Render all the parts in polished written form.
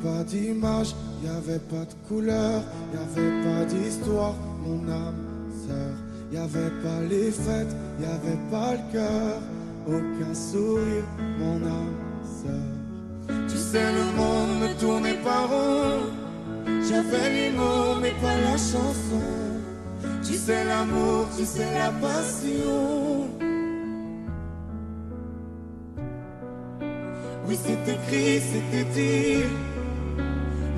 pas d'image, y avait pas de couleur, y avait pas d'histoire, mon âme sœur. Y avait pas les fêtes, y avait pas le cœur, aucun sourire, mon âme sœur. Tu sais, le monde ne tournait pas rond, j'avais les mots mais pas la chanson. Tu sais l'amour, tu sais la passion. Oui, c'est écrit, c'était dit.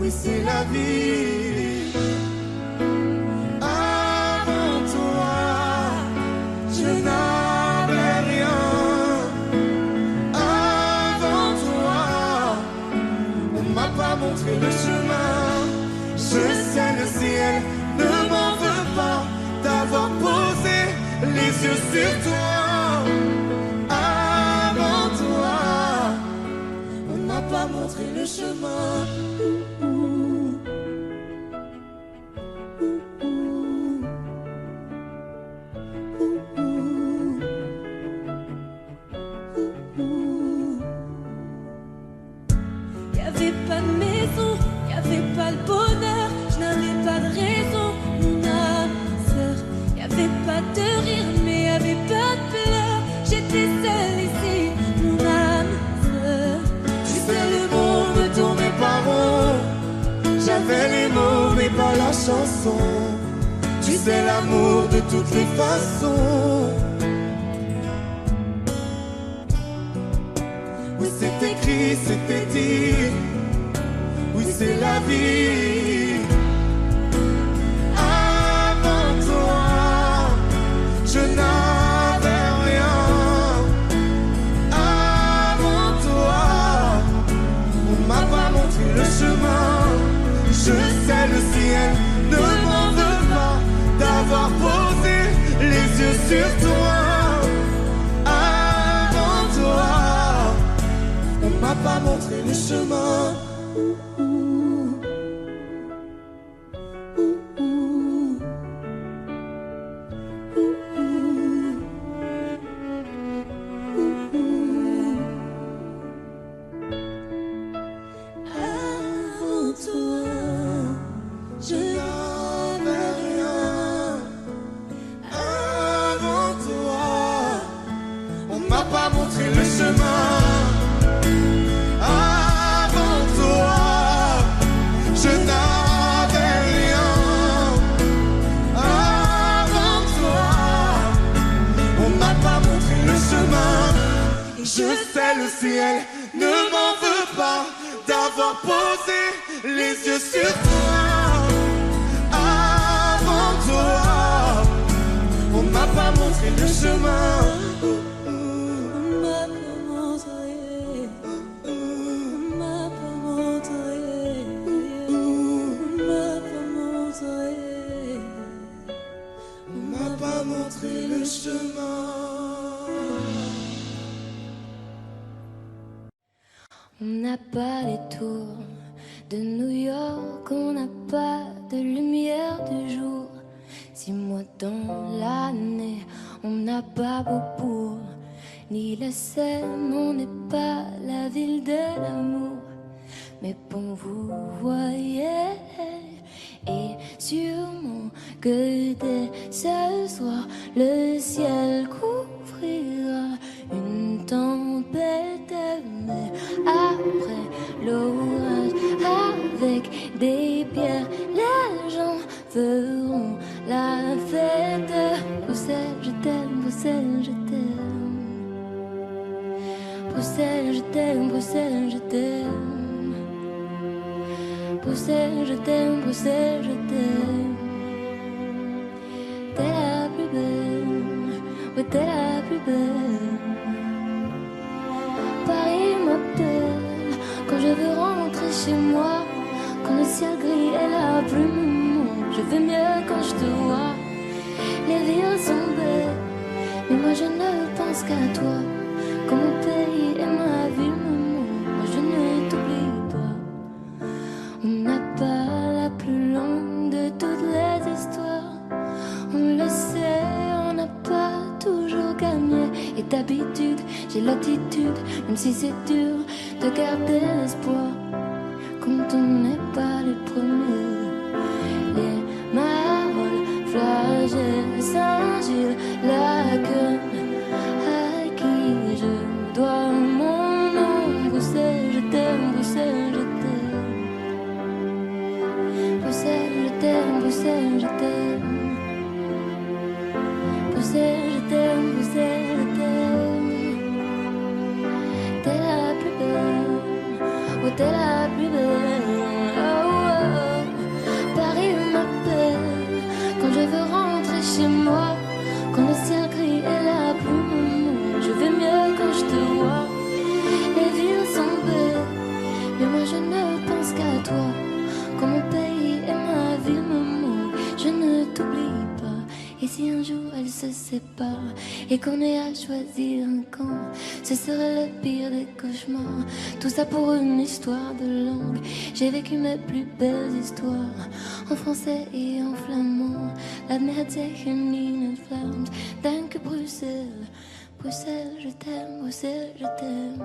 Oui, c'est la vie. Avant toi, je n'avais rien. Avant toi, on m'a pas montré le chemin. Je sais, le ciel ne m'en veut pas d'avoir posé les yeux sur toi. Avant toi, on m'a pas montré le chemin. Y'avait pas de maison, y'avait pas le bonheur, je n'avais pas de raison, mon âme sœur. Y'avait pas de rire, mais y'avait pas de pleurs. J'étais seule ici, mon âme sœur. Tu sais, le monde ne tournait pas rond, j'avais les mots mais pas la chanson. Tu sais, l'amour de toutes les façons. Oui, c'est écrit, c'était dit. Oui, c'est la vie. Avant toi, je n'avais rien. Avant toi, on m'a pas montré le chemin. Je sais, le ciel ne m'en veut pas d'avoir posé les yeux sur toi. Avant toi, on m'a pas montré le chemin. Avant toi, je n'avais rien. Avant toi, on m'a pas montré le chemin. Avant toi, je n'avais rien. Avant toi, on m'a pas montré le chemin. Je sais, le ciel ne m'en veut pas d'avoir posé les yeux sur toi. Avant toi, on m'a pas montré le chemin. Le chemin. On n'a pas les tours de New York, on n'a pas de lumière du jour. 6 mois dans l'année, on n'a pas Beaubourg, ni la Seine, on n'est pas la ville de l'amour. Mais bon, vous voyez, et sûrement que dès ce soir, le ciel couvrira une tempête. Mais après l'orage, avec des pierres, les gens feront la fête. Bruxelles, je t'aime, Bruxelles, je t'aime. Bruxelles, je t'aime, Bruxelles, je t'aime. Bruxelles, je t'aime, Bruxelles, je t'aime. T'es la plus belle, ouais, t'es la plus belle. Paris m'appelle quand je veux rentrer chez moi. Quand le ciel gris est la plume, je vais mieux quand je te vois. Les villes sont belles, mais moi je ne pense qu'à toi. Quand mon pays est ma ville, moi je ne t'oublie pas. On n'a pas la plus longue de toutes les histoires. On le sait, on n'a pas toujours gagné. Et d'habitude, j'ai l'attitude, même si c'est dur, de garder l'espoir. Comme quand on n'est pas les premiers. Les marolles, flagelles, Saint-Gilles, la queue, à qui je dois mon nom. Bruxelles, je t'aime, Bruxelles, je t'aime. Bruxelles, je t'aime, Bruxelles, je t'aime. Bruxelles, je t'aime, Bruxelles, je t'aime. T'es la plus belle, oh t'es la plus belle, oh, oh. Paris m'appelle quand je veux rentrer chez moi, quand le ciel gris est la plume. Je vais mieux quand je te vois, les villes sont belles, mais moi je ne pense qu'à toi. Quand mon pays et ma ville me manquent, je ne t'oublie pas. Et si un jour elle se sépare et qu'on ait à choisir un camp, ce serait le pire des cauchemars. Tout ça pour une histoire de langue. J'ai vécu mes plus belles histoires en français et en flamand. Laat me het zeggen in het Vlaams. Dank Bruxelles, Bruxelles, je t'aime, Bruxelles, je t'aime.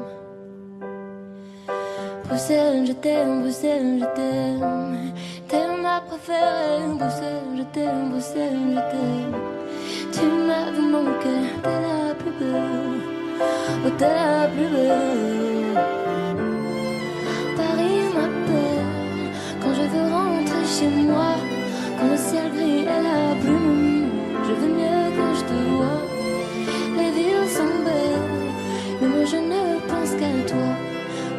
Bruxelles, je t'aime, Bruxelles, je t'aime. T'es ma préférée, Bruxelles, je t'aime, Bruxelles, je t'aime. Tu m'as vu manquer, t'es la plus belle, oh t'es la plus belle. Paris m'appelle quand je veux rentrer chez moi, quand le ciel gris est la plume. Je veux mieux quand je te vois, les villes sont belles, mais moi je ne pense qu'à toi.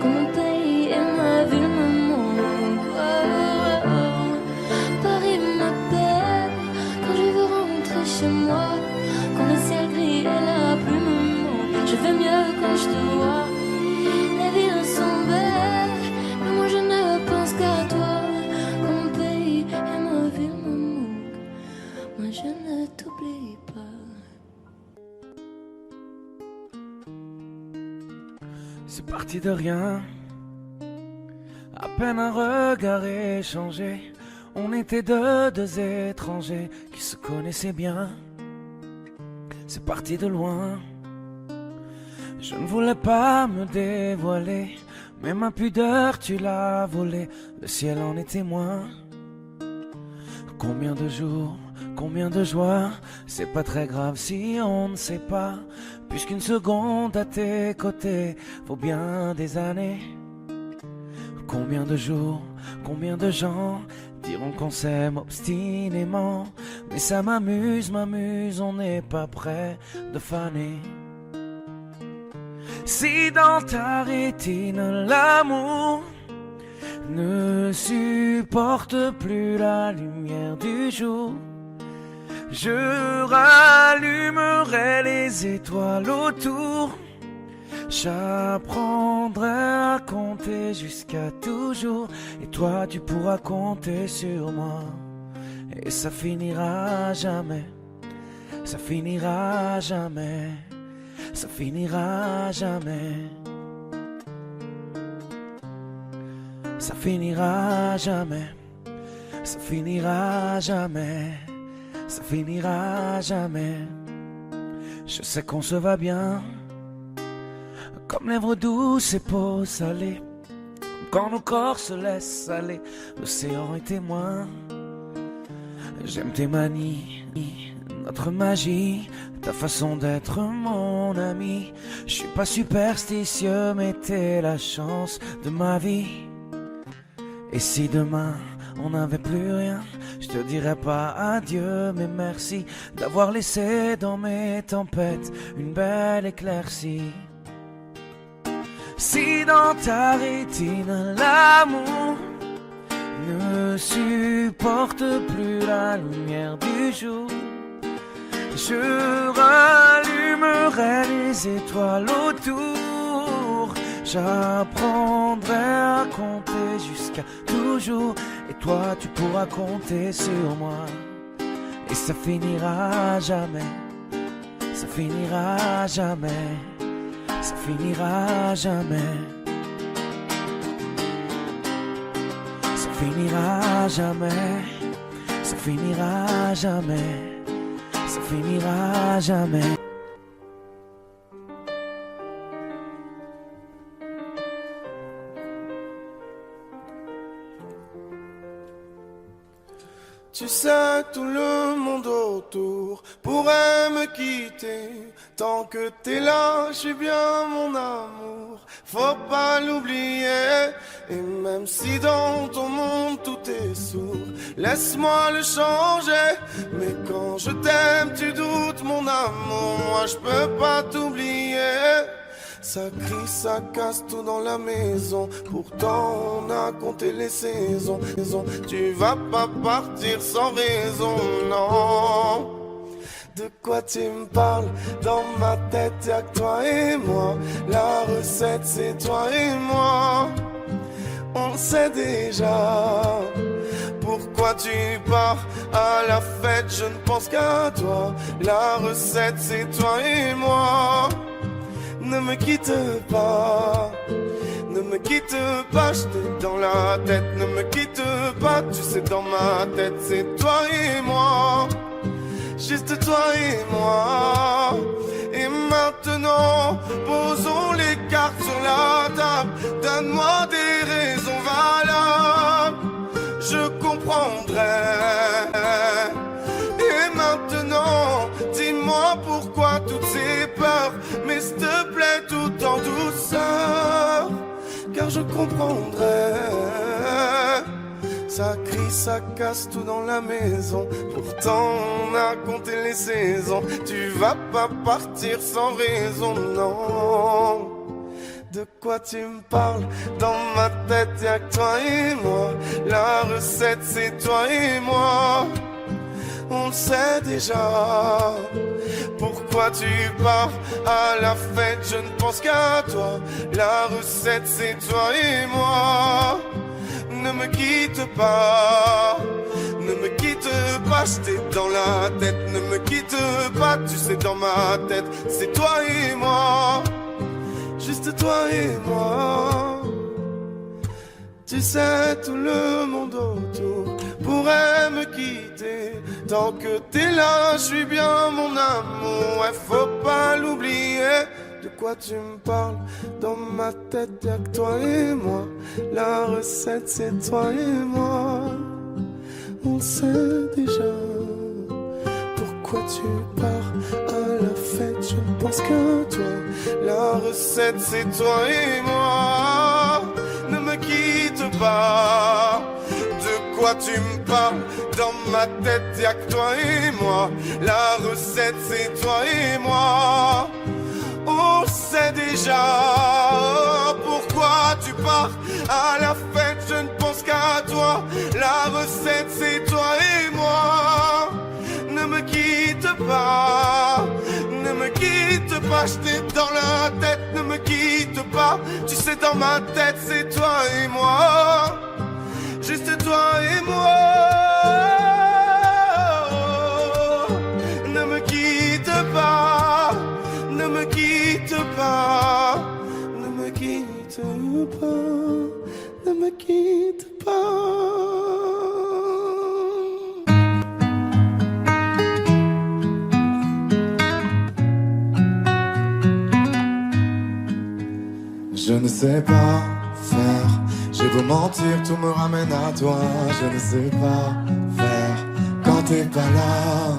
Quand mon pays et ma ville me manquent, oh, oh, oh. Paris m'appelle quand je veux rentrer chez moi, quand le ciel gris et la plume me manquent. Je vais mieux quand je te vois, les villes sont belles, mais moi je ne pense qu'à toi. Quand mon pays et ma ville me manquent, moi je ne t'oublie pas. C'est parti de rien, à peine un regard échangé. On était deux étrangers qui se connaissaient bien. C'est parti de loin, je ne voulais pas me dévoiler, mais ma pudeur tu l'as volée, le ciel en est témoin. Combien de jours, combien de joie, c'est pas très grave si on ne sait pas, puisqu'une seconde à tes côtés vaut bien des années. Combien de jours, combien de gens diront qu'on s'aime obstinément, mais ça m'amuse, on n'est pas prêt de faner. Si dans ta rétine l'amour ne supporte plus la lumière du jour, je rallumerai les étoiles autour. J'apprendrai à compter jusqu'à toujours, et toi tu pourras compter sur moi. Et ça finira jamais, ça finira jamais, ça finira jamais. Ça finira jamais, ça finira jamais, ça finira jamais. Je sais qu'on se va bien, comme lèvres douces et peau salée, quand nos corps se laissent aller, l'océan est témoin. J'aime tes manies, notre magie, ta façon d'être mon ami. Je suis pas superstitieux, mais t'es la chance de ma vie. Et si demain on n'avait plus rien, je te dirais pas adieu, mais merci d'avoir laissé dans mes tempêtes une belle éclaircie. Si dans ta rétine l'amour ne supporte plus la lumière du jour, je rallumerai les étoiles autour. J'apprendrai à compter jusqu'à toujours, et toi tu pourras compter sur moi. Et ça finira jamais, ça finira jamais, ça finira jamais. Ça finira jamais, ça finira jamais, ça finira jamais. Tu sais, tout le monde autour pourrait me quitter. Tant que t'es là, je suis bien mon amour. Faut pas l'oublier. Et même si dans ton monde tout est sourd, laisse-moi le changer. Mais quand je t'aime, tu doutes mon amour. Moi je peux pas t'oublier. Ça crie, ça casse tout dans la maison. Pourtant on a compté les saisons. Tu vas pas partir sans raison, non. De quoi tu me parles? Dans ma tête y'a que toi et moi. La recette c'est toi et moi. On sait déjà. Pourquoi tu pars à la fête? Je ne pense qu'à toi. La recette c'est toi et moi. Ne me quitte pas, ne me quitte pas, je t'ai dans la tête. Ne me quitte pas, tu sais dans ma tête c'est toi et moi. Juste toi et moi. Et maintenant, posons les cartes sur la table. Donne-moi des raisons valables, je comprendrai. Et maintenant, dis-moi pourquoi toutes ces peurs. Mais s'il te plaît, tout en douceur, car je comprendrai. Ça crie, ça casse tout dans la maison. Pourtant on a compté les saisons. Tu vas pas partir sans raison, non. De quoi tu me parles? Dans ma tête y'a que toi et moi. La recette c'est toi et moi. On le sait déjà. Pourquoi tu pars à la fête? Je ne pense qu'à toi. La recette c'est toi et moi. Ne me quitte pas, ne me quitte pas, je t'ai dans la tête. Ne me quitte pas, tu sais dans ma tête c'est toi et moi. Juste toi et moi. Tu sais, tout le monde autour pourrait me quitter. Tant que t'es là, je suis bien mon amour. Ouais, faut pas l'oublier. De quoi tu me parles? Dans ma tête y'a que toi et moi. La recette c'est toi et moi. On sait déjà. Pourquoi tu pars à la fête? Je ne pense qu'à toi. La recette c'est toi et moi. Ne me quitte pas. De quoi tu me parles? Dans ma tête y'a que toi et moi. La recette c'est toi et moi. On sait déjà. Pourquoi tu pars à la fête? Je ne pense qu'à toi. La recette c'est toi et moi. Ne me quitte pas, ne me quitte pas, je t'ai dans la tête. Ne me quitte pas, tu sais dans ma tête c'est toi et moi. Juste toi et moi. Ne me quitte pas, ne me quitte pas, ne me quitte pas, ne me quitte pas. Je ne sais pas faire, j'ai beau mentir, tout me ramène à toi. Je ne sais pas faire quand t'es pas là.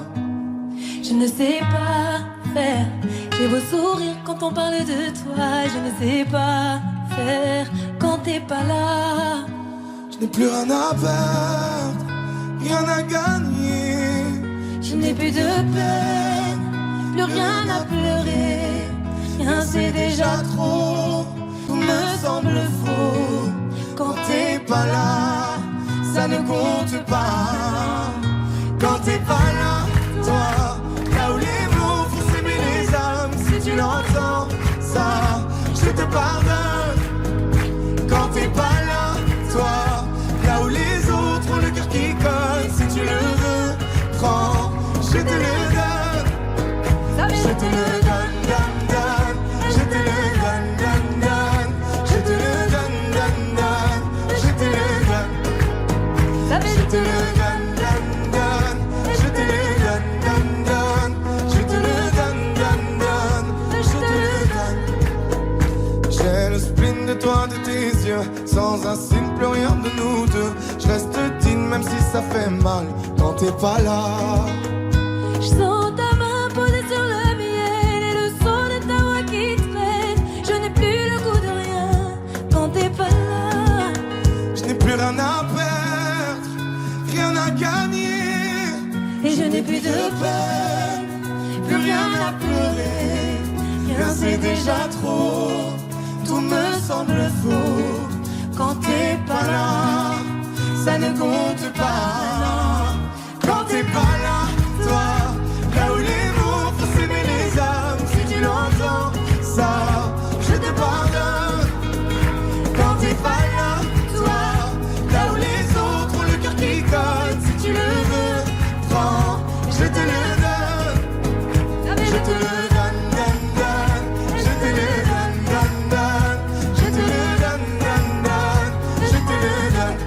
Je ne sais pas faire, j'ai beau sourire quand on parle de toi. Je ne sais pas faire quand t'es pas là. Je n'ai plus rien à perdre, rien à gagner. Je n'ai plus de peine, plus rien à pleurer. Rien c'est déjà trop, tout me semble faux. Quand t'es pas là, ça ne compte pas. Quand t'es pas là, toi, là où les mots font s'aimer les âmes. Si tu l'entends, ça, je te pardonne. Quand t'es pas là, toi, là où les autres ont le cœur qui colle. Si tu le veux, prends, je te le donne. Je te le donne, donne, donne. Je te le donne, donne, donne. Je te le donne, donne, donne. Je te le donne. Je te le donne, donne, donne. Je te le donne, donne, donne. Je te le donne, donne, donne. Je te le donne. J'ai le spleen de toi, de tes yeux. Sans un signe, plus rien de nous deux. Je reste digne même si ça fait mal. Quand t'es pas là. Je sens ta main posée sur le mien et le son de ta voix qui traîne. Je n'ai plus le goût de rien quand t'es pas là. Je n'ai plus rien à perdre, rien à gagner. Et je n'ai plus de peine, plus rien à pleurer. Rien c'est déjà trop, tout me semble faux. Quand t'es pas là, ça ne compte pas. Quand t'es pas là, toi, là où les mots font s'aimer les âmes. Si tu l'entends, ça, je te pardonne. Quand t'es pas là, toi, là où les autres ont le cœur qui cogne. Si tu le veux, prends, je te le donne. Je te le donne, donne, donne. Je te le donne, donne, donne. Je te le donne, donne, donne. Je te le donne.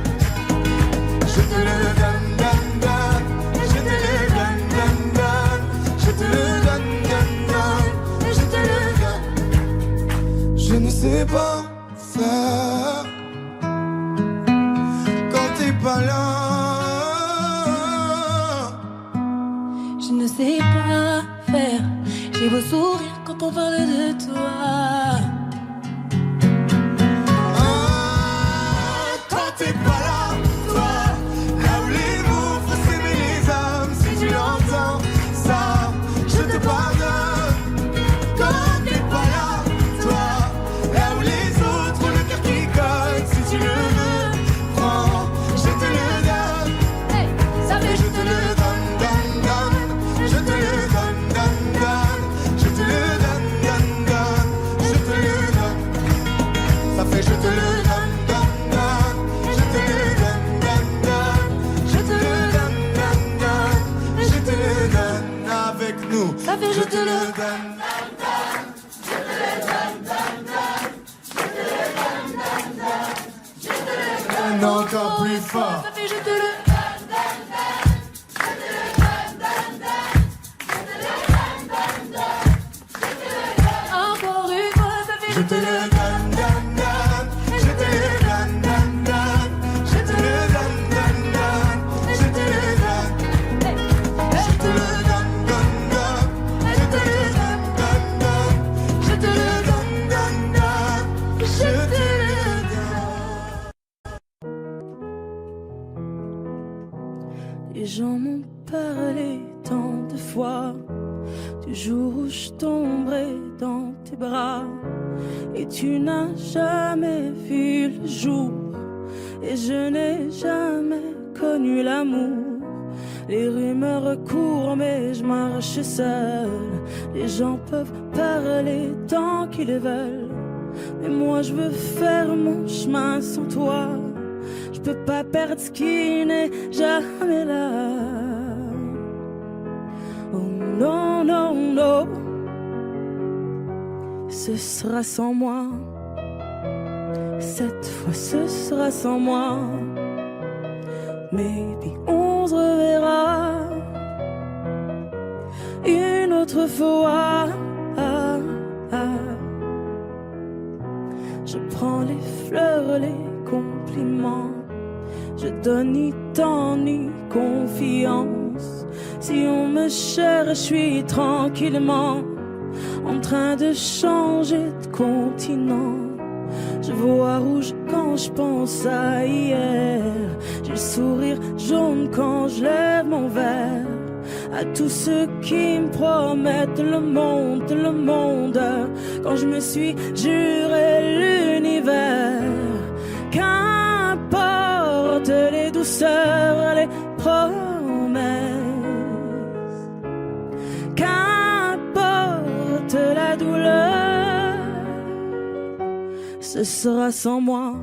Je te le donne, donne, donne. Je te le donne, donne, donne. Je te le donne, donne, donne. Je te le donne. Je ne sais pas faire quand t'es pas là. Je ne sais pas faire. J'ai beau sourire quand on parle de toi. Quand t'es pas là, toi, là où les mots font s'aimer les âmes. Si tu l'entends, ça, je te pardonne. Quand t'es pas là, toi, là où les autres ont le cœur qui cogne. Si tu le veux, prends, je te le donne. Ça fait Je te le donne, donne, donne. Je te le donne, donne, donne. Je te le donne, donne, donne. Je te le donne. Ça fait je te le donne, donne, donne. Je te le donne, donne, donne. Je te le donne, donne, donne. Je te le donne avec nous. Ça fait Je te le donne. Encore plus fort. Ça fait je te le. Encore une fois, ça fait Je te le donne, donne, donne. Je te le donne, donne, donne. Je te le donne, donne, donne. Je te le donne. Je te le donne, donne, donne. Je te le donne, donne, donne. Je te le donne, donne, donne. Je te le donne. Les gens m'ont parlé tant de fois du jour où je tomberai dans tes bras. Et tu n'as jamais vu le jour. Et je n'ai jamais connu l'amour. Les rumeurs courent mais je marche seul. Les gens peuvent parler tant qu'ils veulent. Mais moi je veux faire mon chemin sans toi. Je peux pas perdre ce qui n'est jamais là. Oh non, non, non. Ce sera sans moi. Cette fois ce sera sans moi. Maybe on se reverra une autre fois. Je prends les fleurs, les compliments. Je donne ni temps ni confiance. Si on me cherche, je suis tranquillement en train de changer de continent. Je vois rouge quand je pense à hier. J'ai le sourire jaune quand je lève mon verre à tous ceux qui me promettent le monde, quand je me suis juré l'univers. Qu'importe les douceurs, les promesses, qu'importe la douleur, ce sera sans moi.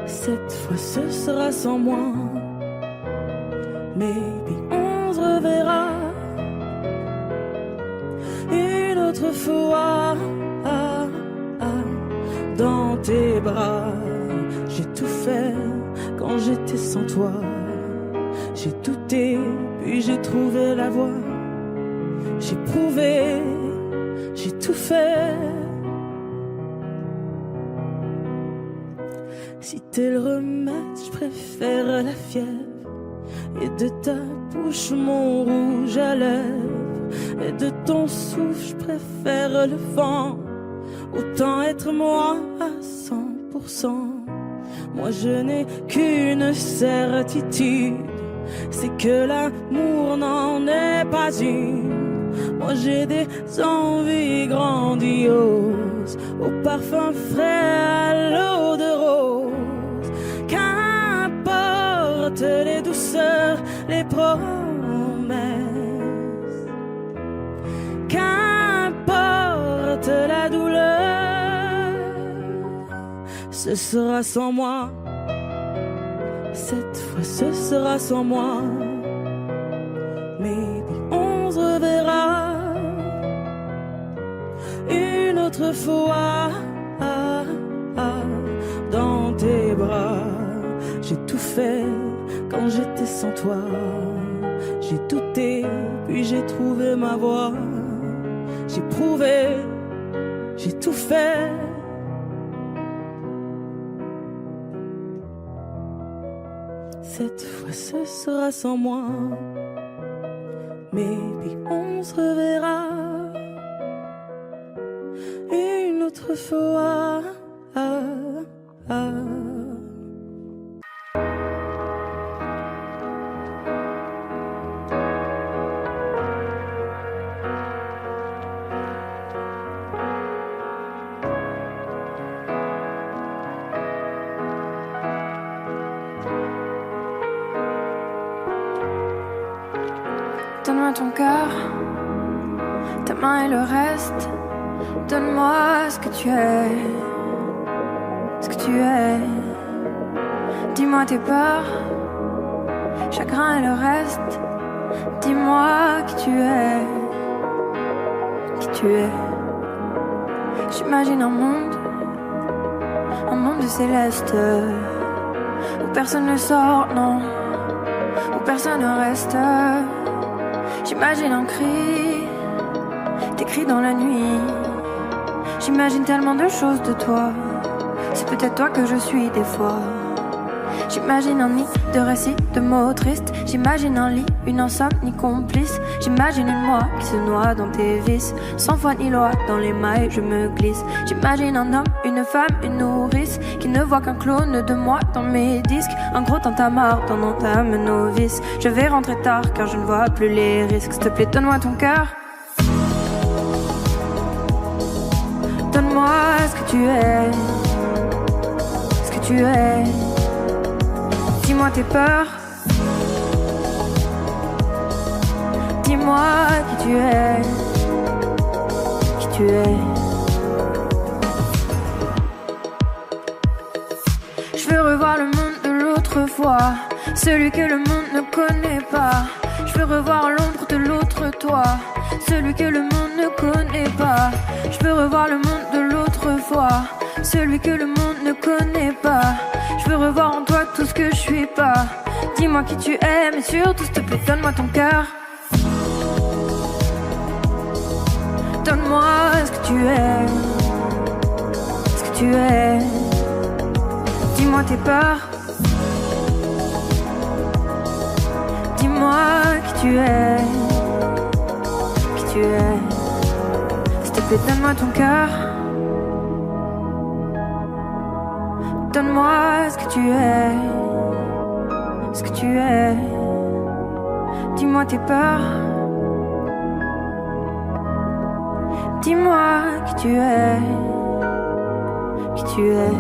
Cette fois ce sera sans moi. Maybe on se reverra une autre fois. Dans tes bras, j'ai tout fait quand j'étais sans toi. J'ai douté, puis j'ai trouvé la voie. J'ai prouvé, j'ai tout fait. Si t'es le remède, je préfère la fièvre. et de ta bouche mon rouge à lèvres, et de ton souffle je préfère le vent. Autant être moi à 100%. Moi je n'ai qu'une certitude, c'est que l'amour n'en est pas une. Moi j'ai des envies grandioses, au parfum frais, à l'eau de rose. Qu'importe les douceurs, les promesses, qu'importe la douleur, ce sera sans moi. Cette fois ce sera sans moi. Maybe on se reverra une autre fois dans tes bras. J'ai tout fait quand j'étais sans toi. J'ai douté, puis j'ai trouvé ma voie. J'ai prouvé, j'ai tout fait. Cette fois ce sera sans moi. Maybe on se reverra une autre fois. Donne-moi ton cœur, ta main et le reste. Donne-moi ce que tu es, ce que tu es. Dis-moi tes peurs, chagrin et le reste. Dis-moi qui tu es, qui tu es. J'imagine un monde de céleste, où personne ne sort, non, où personne ne reste. J'imagine un cri, des cris dans la nuit. J'imagine tellement de choses de toi. C'est peut-être toi que je suis des fois. J'imagine un nid de récits, de mots tristes. J'imagine un lit, une insomnie complice. J'imagine une moi qui se noie dans tes vices. Sans foi ni loi, dans les mailles je me glisse. J'imagine un homme, une femme, une nourrice, qui ne voit qu'un clone de moi dans mes disques. Un gros tintamarre dans entame novice. Je vais rentrer tard car je ne vois plus les risques. S'il te plaît, donne-moi ton cœur. Donne-moi ce que tu es, ce que tu es. Dis-moi tes peurs, dis-moi qui tu es, qui tu es. Je veux revoir le monde de l'autre fois, celui que le monde ne connaît pas. Je veux revoir l'ombre de l'autre toi, celui que le monde ne connaît pas. Je veux revoir le monde de l'autre fois, celui que le monde ne connaît pas. Je veux revoir en toi tout ce que je suis pas. Dis-moi qui tu es, mais surtout s'il te plaît, donne-moi ton cœur. Donne-moi ce que tu es, ce que tu es. Dis-moi tes peurs, dis-moi qui tu es, qui tu es. S'il te plaît, donne-moi ton cœur. Donne-moi ce que tu es, ce que tu es. Dis-moi tes peurs, dis-moi qui tu es, qui tu es.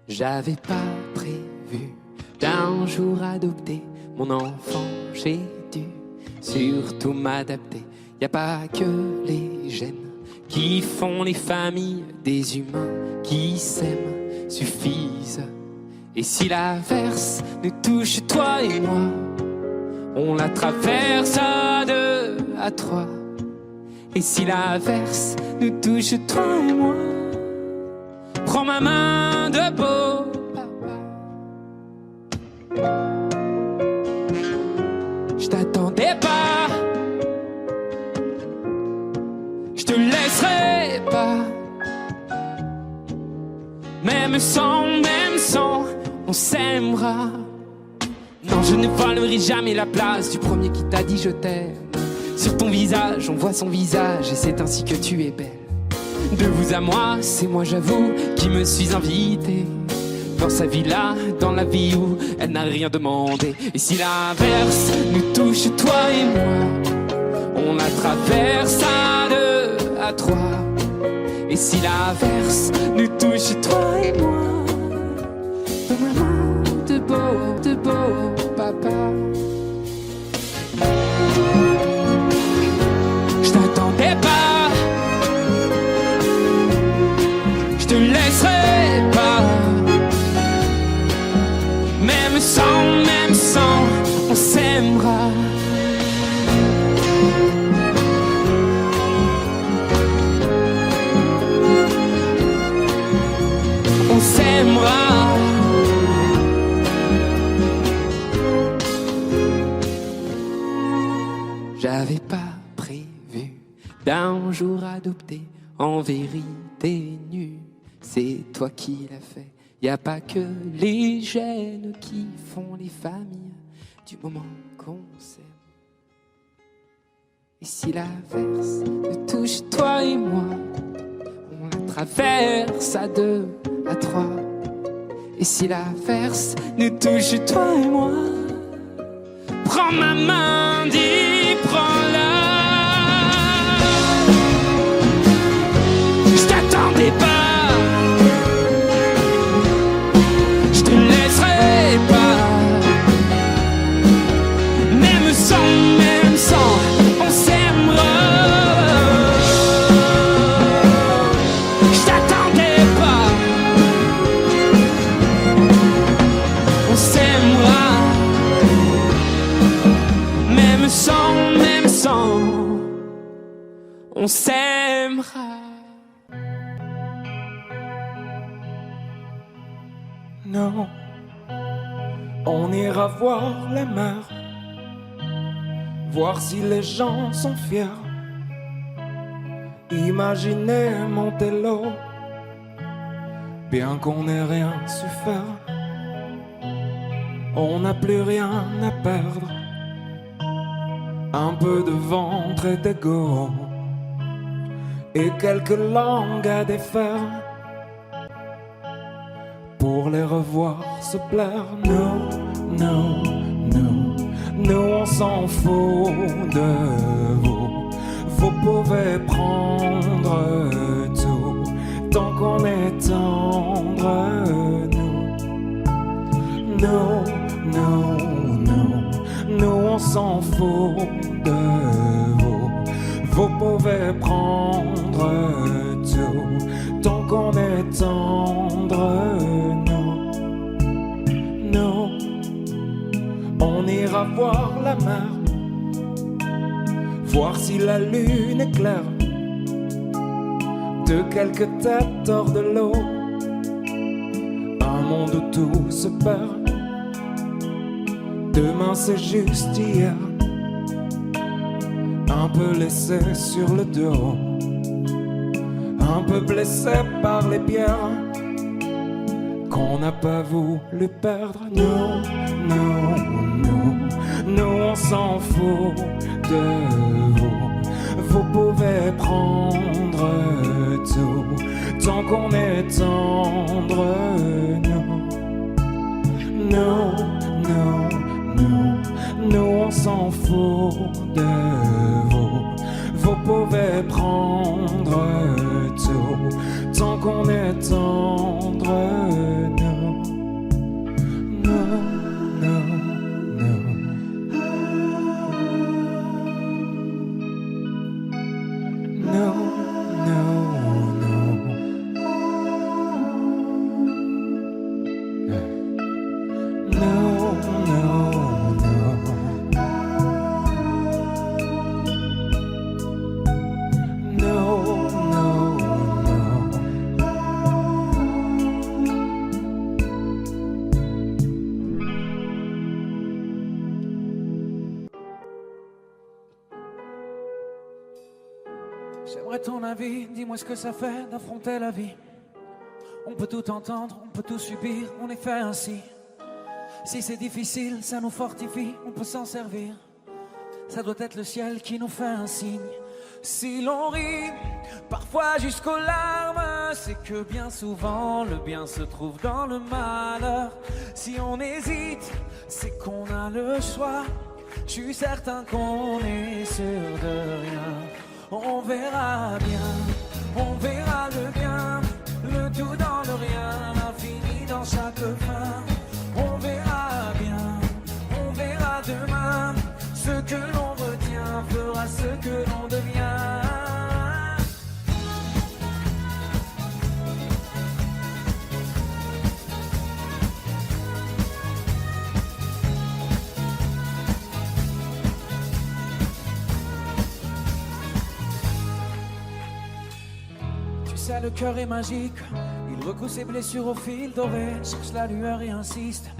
J'avais pas prévu d'un jour adopter mon enfant, j'ai dû surtout m'adapter. Y a pas que les gènes qui font les familles, des humains qui s'aiment suffisent. Et si l'averse nous touche toi et moi, On la traverse à 2, à 3. Et si l'averse nous touche, toi et moi, prends ma main de beau papa. Je t'attendais pas, je te laisserai pas. Même sans, on s'aimera. Non, je ne volerai jamais la place du premier qui t'a dit je t'aime. Sur ton visage, on voit son visage et c'est ainsi que tu es belle. De vous à moi, c'est moi j'avoue qui me suis invité dans sa villa, dans la vie où elle n'a rien demandé. Et si l'averse nous touche, toi et moi, on la traverse à 2, à 3. Et si l'averse nous touche, toi et moi, dans ma main de beau papa. Je t'attendais pas, je te laisserai pas. Même sans, on s'aimera. On s'aimera. J'avais pas prévu d'un jour adopté, en vérité nu. C'est toi qui l'as fait. Y a pas que les gènes qui font les familles du moment qu'on s'aime. Et si l'averse nous touche, toi et moi, on la traverse à 2, à 3. Et si l'averse nous touche, toi et moi, prends ma main, dis prends-la. Je t'attendais pas, je te laisserai pas. Même sans, on s'aimera. Je t'attendais pas, on s'aimera. Même sans, on s'aimera. Non, on ira voir la mer, voir si les gens sont fiers. Imaginez Montello, bien qu'on n'ait rien su faire. On n'a plus rien à perdre, un peu de ventre et d'ego, et quelques langues à défaire, pour les revoir se plaire. Nous on s'en fout de vous. Vous pouvez prendre tout, tant qu'on est tendre. Nous on s'en fout de vous. Vous pouvez prendre tout, tant qu'on est tendre. On ira voir la mer, voir si la lune est claire, de quelques têtes hors de l'eau, un monde où tout se perd. Demain c'est juste hier, un peu laissé sur le dos, un peu blessé par les pierres qu'on n'a pas voulu perdre. Nous on s'en fout de vous. Vous pouvez prendre tout, tant qu'on est tendre. Nous on s'en fout de vous. Vous pouvez prendre tout, tant qu'on est tendre. J'aimerais ton avis, dis-moi ce que ça fait d'affronter la vie. On peut tout entendre, on peut tout subir, on est fait ainsi. Si c'est difficile, ça nous fortifie, on peut s'en servir. Ça doit être le ciel qui nous fait un signe. Si l'on rit, parfois jusqu'aux larmes, c'est que bien souvent le bien se trouve dans le malheur. Si on hésite, c'est qu'on a le choix. Je suis certain qu'on est sûr de rien. On verra bien, on verra le bien, le tout dans le rien, l'infini dans chaque fin. On verra bien, on verra demain. Ce que l'on retient fera ce que l'on devient. Tu sais, le cœur est magique. Il recoue ses blessures au fil doré. Cherche la lueur et insiste.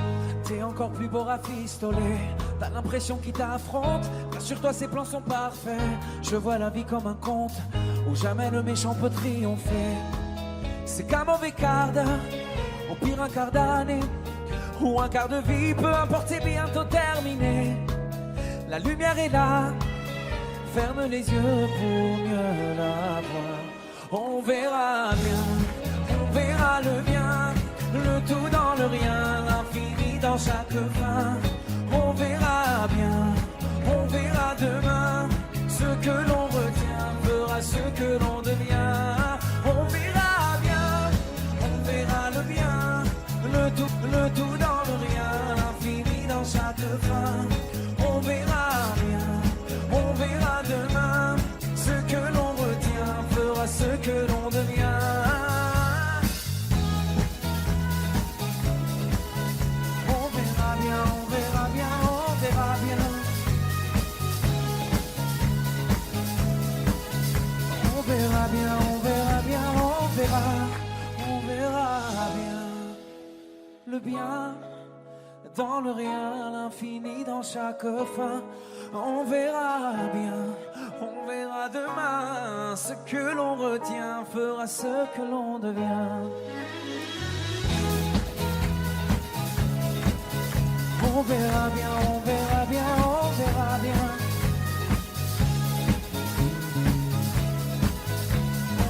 T'es encore plus beau rafistoler. T'as l'impression qu'il t'affronte. Rassure-toi, ses plans sont parfaits. Je vois la vie comme un conte où jamais le méchant peut triompher. C'est qu'un mauvais quart d'heure, au pire un quart d'année, ou un quart de vie, peu importe, c'est bientôt terminé. La lumière est là, ferme les yeux pour mieux la voir. On verra bien, on verra le bien, le tout dans le rien, l'infini dans chaque fin. On verra bien, on verra demain, ce que l'on retient fera ce que l'on devient. On verra bien, on verra le bien, le tout dans le rien, l'infini dans chaque fin. On verra bien, on verra demain, ce que l'on retient fera ce que l'on devient. On verra bien, on verra bien, on verra bien. On verra bien, on verra bien, on verra bien. Le bien dans le rien, l'infini dans chaque fin. On verra bien, on verra demain. Ce que l'on retient fera ce que l'on devient. On verra bien, on verra bien, on verra bien.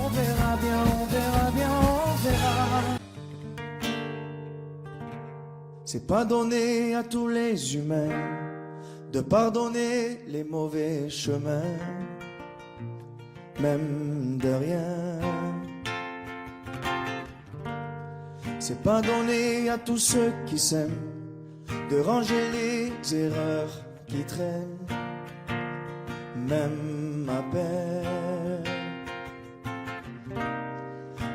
On verra bien, on verra bien, on verra. C'est pas donné à tous les humains de pardonner les mauvais chemins, même de rien. C'est pas donné à tous ceux qui s'aiment de ranger les erreurs qui traînent, même à peine.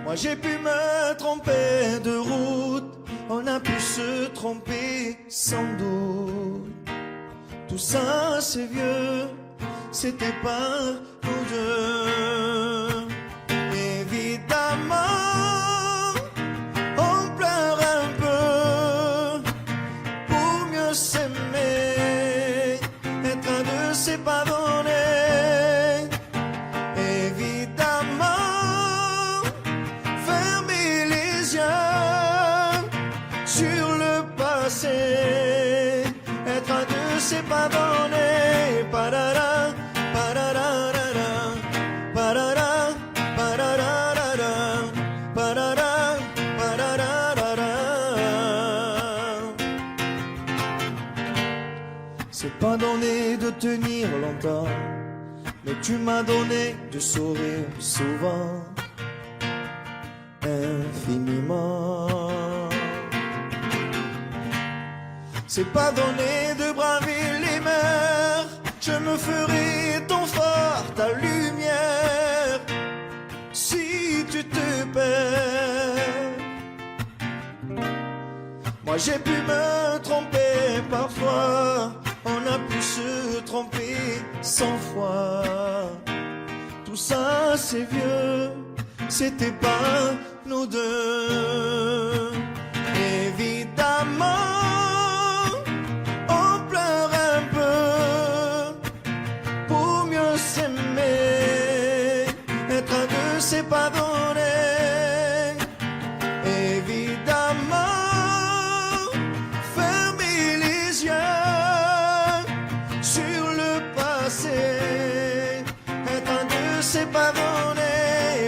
Moi j'ai pu me tromper de route, on a pu se tromper sans doute. Tout ça c'est vieux, c'était pas nous deux. Évidemment, on pleure un peu pour mieux s'aimer, être un de s'est pas donné. Évidemment, fermer les yeux sur le passé, être un de s'est pas donné. Parara, pararara, parara, pararara, parara, pararara. C'est pas donné de tenir longtemps, mais tu m'as donné de sourire souvent, infiniment. C'est pas donné de braver les mers, je me ferai ton phare, ta lumière, si tu te perds. Moi j'ai pu me tromper parfois, on a pu se tromper 100 fois. Tout ça c'est vieux, c'était pas nous deux. Évidemment, on pleure un peu pour mieux s'aimer, s'est pas donné. Évidemment, fermez les yeux sur le passé. Être un deux s'est pas donné.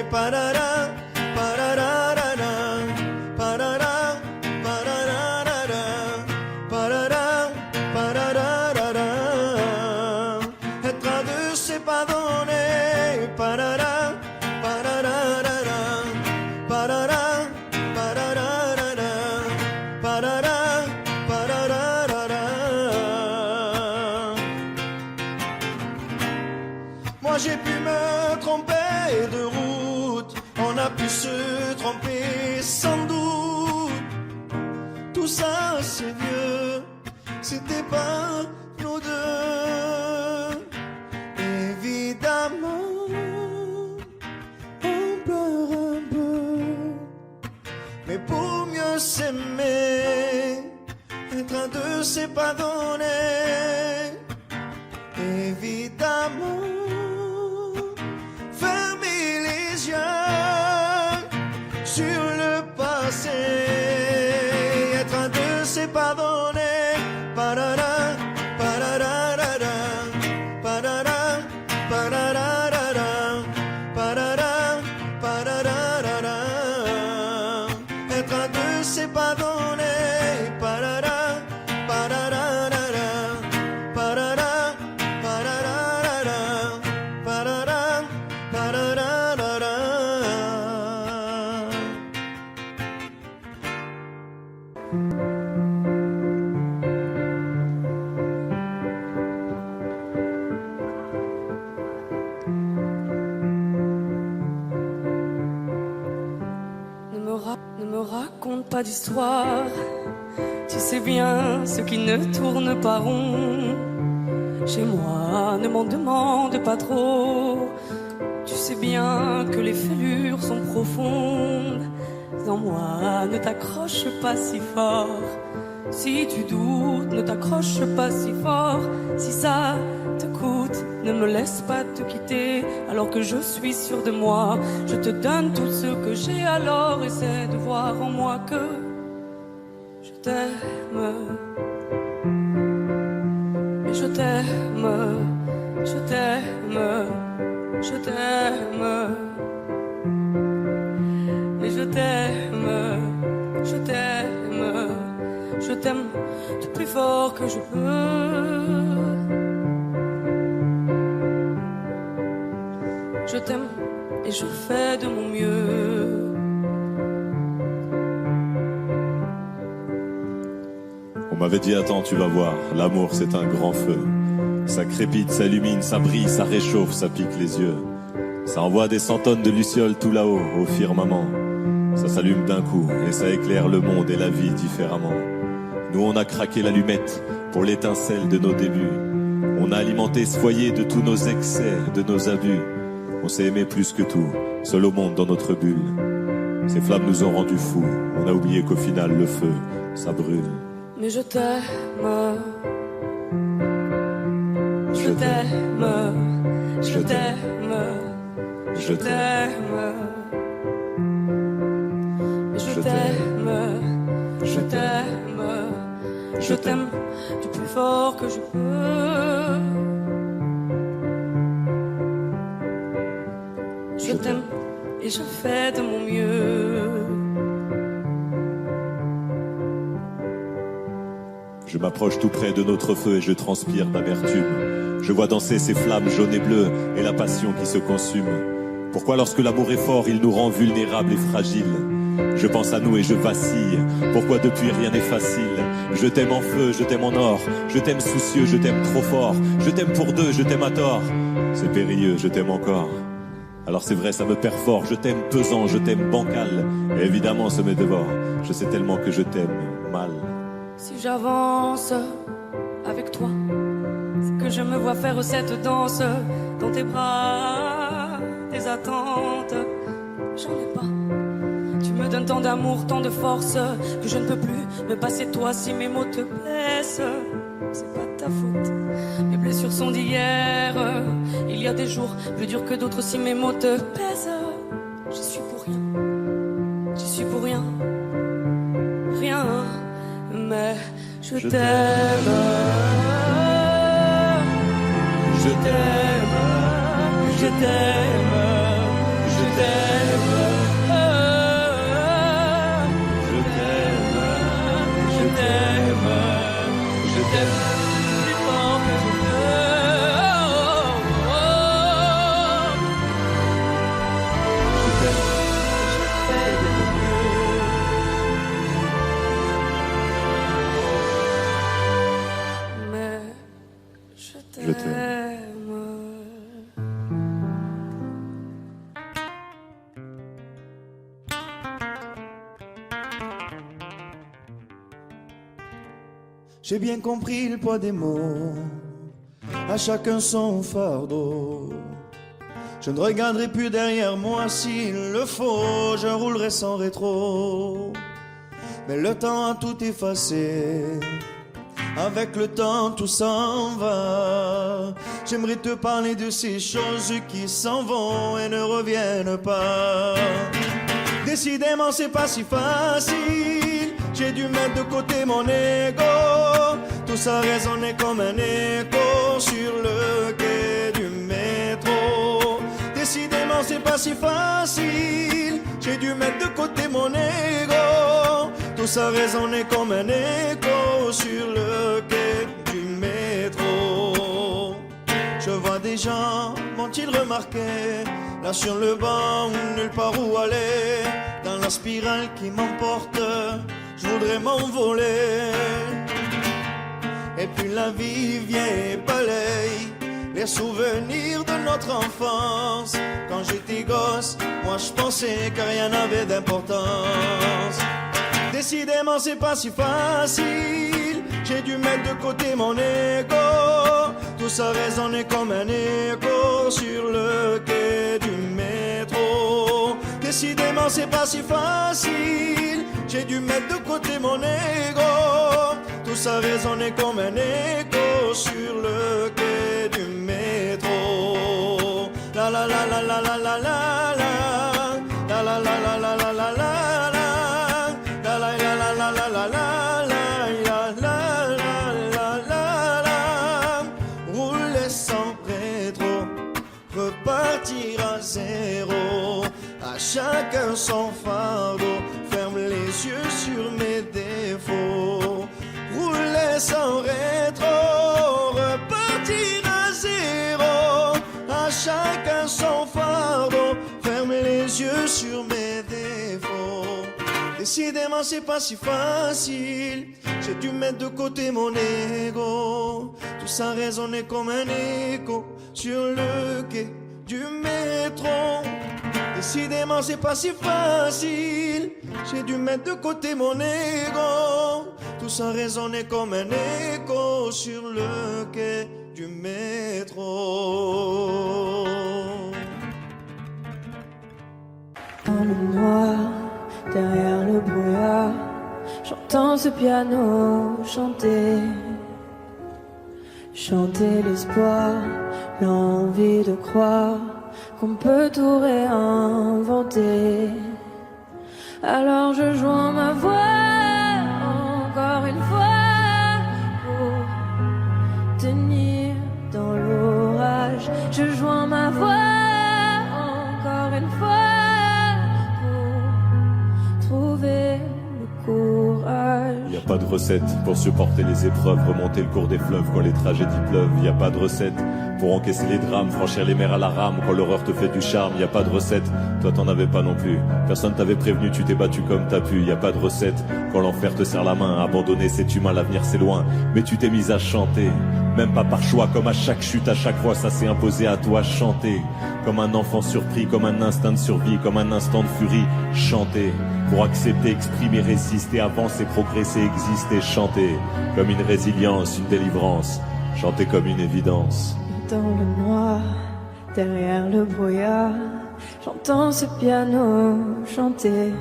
Parara, pararara, parara, pararara, parara, pararara. Être un deux s'est pas donné. Parara, pararara, parara, pararara, parara, pararara. Moi j'ai pu me tromper de route, on a pu se tromper sans doute. Tout ça c'est vieux, c'était pas nous deux. Évidemment, on pleure un peu, mais pour mieux s'aimer, être un deux c'est pas donné. Évidemment, fermez les yeux sur le passé. Être un deux c'est pas donné. Parara, pararara, parara, pararara, parara, pararara. Être un deux c'est pas donné. Parara, pararara, parara, pararara, parara, pararara. Ne me raconte pas d'histoire. Tu sais bien ce qui ne tourne pas rond. Chez moi, ne m'en demande pas trop. Tu sais bien que les fêlures sont profondes. En moi, ne t'accroche pas si fort. Si tu doutes, ne t'accroche pas si fort. Si ça te coûte, ne me laisse pas te quitter. Alors que je suis sûr de moi, je te donne tout ce que j'ai. Alors essaie de voir en moi que je t'aime. Mais je t'aime, je t'aime, je t'aime. Mais je t'aime, je t'aime, je t'aime du plus fort que je peux. Je t'aime et je fais de mon mieux. On m'avait dit attends, tu vas voir, l'amour c'est un grand feu. Ça crépite, ça illumine, ça brille, ça réchauffe, ça pique les yeux. Ça envoie des centaines de lucioles tout là-haut, au firmament. Ça s'allume d'un coup et ça éclaire le monde et la vie différemment. Nous on a craqué l'allumette pour l'étincelle de nos débuts. On a alimenté ce foyer de tous nos excès, de nos abus. On s'est aimé plus que tout, seul au monde dans notre bulle. Ces flammes nous ont rendus fous, on a oublié qu'au final le feu, ça brûle. Mais je t'aime, je t'aime, je t'aime, je t'aime. Je t'aime, je t'aime, je t'aime du plus fort que je peux. Je t'aime et je fais de mon mieux. Je m'approche tout près de notre feu et je transpire d'amertume. Je vois danser ces flammes jaunes et bleues et la passion qui se consume. Pourquoi lorsque l'amour est fort, il nous rend vulnérables et fragiles? Je pense à nous et je vacille. Pourquoi depuis rien n'est facile? Je t'aime en feu, je t'aime en or. Je t'aime soucieux, je t'aime trop fort. Je t'aime pour deux, je t'aime à tort. C'est périlleux, je t'aime encore. Alors c'est vrai, ça me perd fort. Je t'aime pesant, je t'aime bancal. Et évidemment, ça me dévore. Je sais tellement que je t'aime mal. Si j'avance avec toi, c'est que je me vois faire cette danse dans tes bras, tes attentes. J'en ai pas. Tu me donnes tant d'amour, tant de force que je ne peux plus me passer de toi si mes mots te blessent. C'est pas ta faute. Mes blessures sont d'hier. Il y a des jours plus durs que d'autres si mes mots te pèsent. j'y suis pour rien. J'y suis pour rien, rien, mais je t'aime. Je t'aime, je t'aime, je t'aime. Je t'aime, je t'aime, je t'aime plus fort que je peux. Mais je t'aime. J'ai bien compris le poids des mots, à chacun son fardeau. Je ne regarderai plus derrière moi s'il le faut, je roulerai sans rétro. Mais le temps a tout effacé, avec le temps tout s'en va. J'aimerais te parler de ces choses qui s'en vont et ne reviennent pas. Décidément c'est pas si facile, j'ai dû mettre de côté mon ego. Tout ça résonnait comme un écho sur le quai du métro. Décidément c'est pas si facile, j'ai dû mettre de côté mon ego. Tout ça résonnait comme un écho sur le quai du métro. Je vois des gens, m'ont-ils remarqué, là sur le banc, nulle part où aller. Dans la spirale qui m'emporte, je voudrais m'envoler. Et puis la vie vient et balaye les souvenirs de notre enfance. Quand j'étais gosse, moi je pensais que rien n'avait d'importance. Décidément c'est pas si facile, j'ai dû mettre de côté mon ego. Tout ça résonnait comme un écho sur le quai du métro. Décidément c'est pas si facile, j'ai dû mettre de côté mon ego. Tout ça résonnait comme un écho sur le quai du métro. La la la la la la la la la la la la la la la la la. Repartir à zéro, à chacun son fardeau. Ferme les yeux sur mes défauts, rouler sans rétro. Repartir à zéro, à chacun son fardeau. Ferme les yeux sur mes défauts. Décidément c'est pas si facile, j'ai dû mettre de côté mon ego. Tout ça résonnait comme un écho sur le quai du métro. Décidément c'est pas si facile, j'ai dû mettre de côté mon ego. Tout ça résonnait comme un écho sur le quai du métro. Dans le noir, derrière le brouillard, j'entends ce piano chanter. Chanter l'espoir, l'envie de croire qu'on peut tout réinventer. Alors je joins ma voix encore une fois pour tenir dans l'orage. Je joins ma voix encore une fois pour trouver le courage. Y a pas de recette pour supporter les épreuves, remonter le cours des fleuves quand les tragédies pleuvent. Y a pas de recette pour encaisser les drames, franchir les mers à la rame quand l'horreur te fait du charme. Y a pas de recette, toi t'en avais pas non plus. Personne t'avait prévenu, tu t'es battu comme t'as pu. Y a pas de recette quand l'enfer te serre la main. Abandonner c'est humain, l'avenir c'est loin. Mais tu t'es mise à chanter, même pas par choix. Comme à chaque chute, à chaque fois, ça s'est imposé à toi. Chanter comme un enfant surpris, comme un instinct de survie, comme un instant de furie. Chanter pour accepter, exprimer, résister, avancer, progresser, exister. Chanter comme une résilience, une délivrance. Chanter comme une évidence. Dans le noir, derrière le brouillard, j'entends ce piano chanter.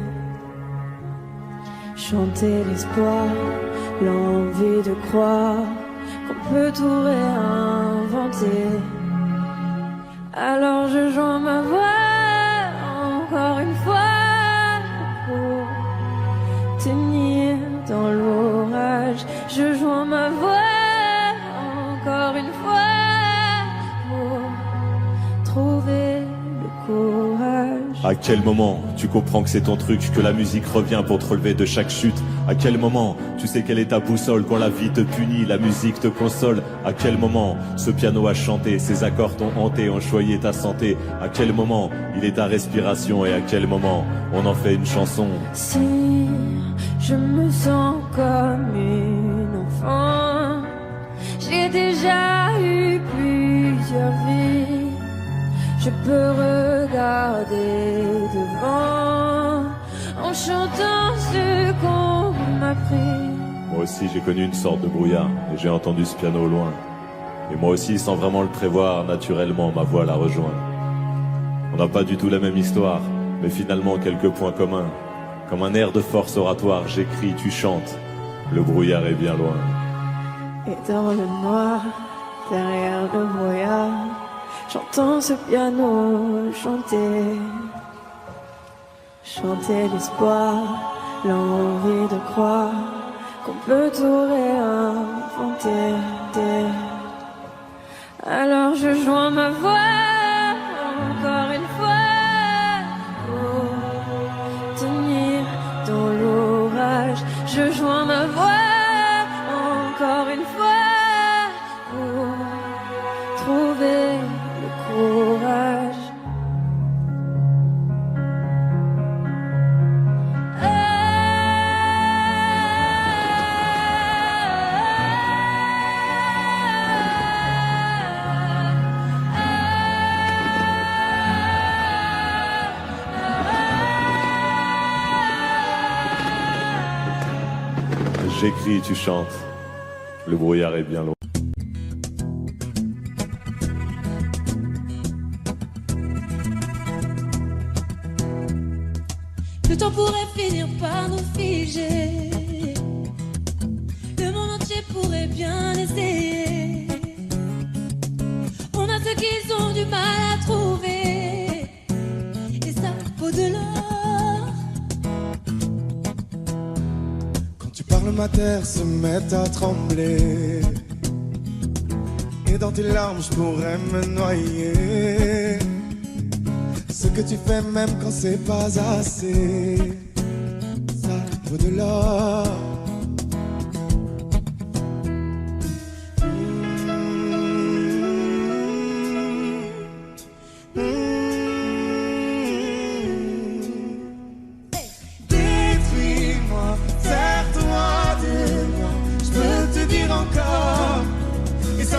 Chanter l'espoir, l'envie de croire qu'on peut tout réinventer. Alors je joins ma voix encore une À quel moment tu comprends que c'est ton truc, que la musique revient pour te relever de chaque chute? À quel moment tu sais quelle est ta boussole quand la vie te punit, la musique te console? À quel moment ce piano a chanté, ses accords t'ont hanté, ont choyé ta santé? À quel moment il est ta respiration et à quel moment on en fait une chanson? Si je me sens comme une enfant, j'ai déjà eu plusieurs vies. Je peux regarder devant en chantant ce qu'on m'a appris. Moi aussi j'ai connu une sorte de brouillard et j'ai entendu ce piano au loin. Et moi aussi, sans vraiment le prévoir, naturellement ma voix la rejoint. On n'a pas du tout la même histoire, mais finalement quelques points communs. Comme un air de force oratoire, j'écris, tu chantes, le brouillard est bien loin. Et dans le noir, derrière le brouillard, j'entends ce piano chanter, chanter l'espoir, l'envie de croire qu'on peut tout réinventer. Alors je joins ma voix encore une fois pour tenir dans l'orage. Je joins ma voix encore une fois pour trouver le courage. J'écris, tu chantes, le brouillard est bien loin. Le temps pourrait finir par nous figer, le monde entier pourrait bien essayer. On a ce qu'ils ont du mal à trouver, et ça vaut de l'or. Ma terre se met à trembler, et dans tes larmes je pourrais me noyer. Ce que tu fais même quand c'est pas assez, ça vaut de l'or.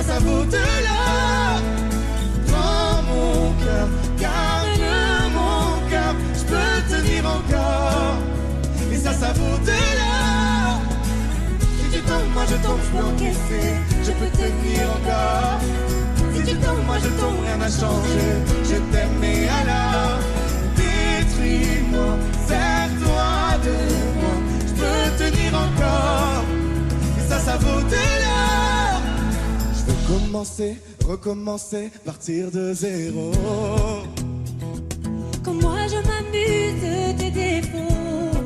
Ça vaut de l'or. Prends mon cœur, garde mon cœur. Je peux tenir encore. Et ça vaut de l'or. Si tu tombes, moi je tombe, je peux encaisser. Je peux tenir encore. Si tu tombes, moi je tombe, rien n'a changé. Je t'aime et alors détruis-moi, serre-toi de moi. Je peux tenir encore. Et ça vaut de l'or. Commencer, recommencer, partir de zéro. Quand moi je m'amuse de tes défauts,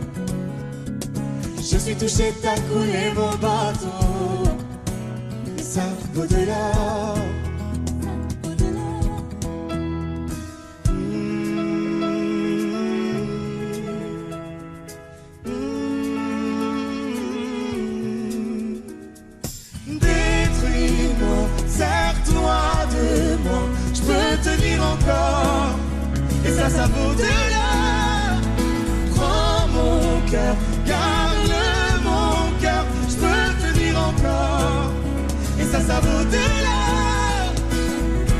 je suis touché, t'as coulé mon bateau. Et ça vaut de l'or. Encore. Et ça vaut de l'or. Prends mon cœur, garde mon cœur. Je peux tenir encore. Et ça vaut de l'or.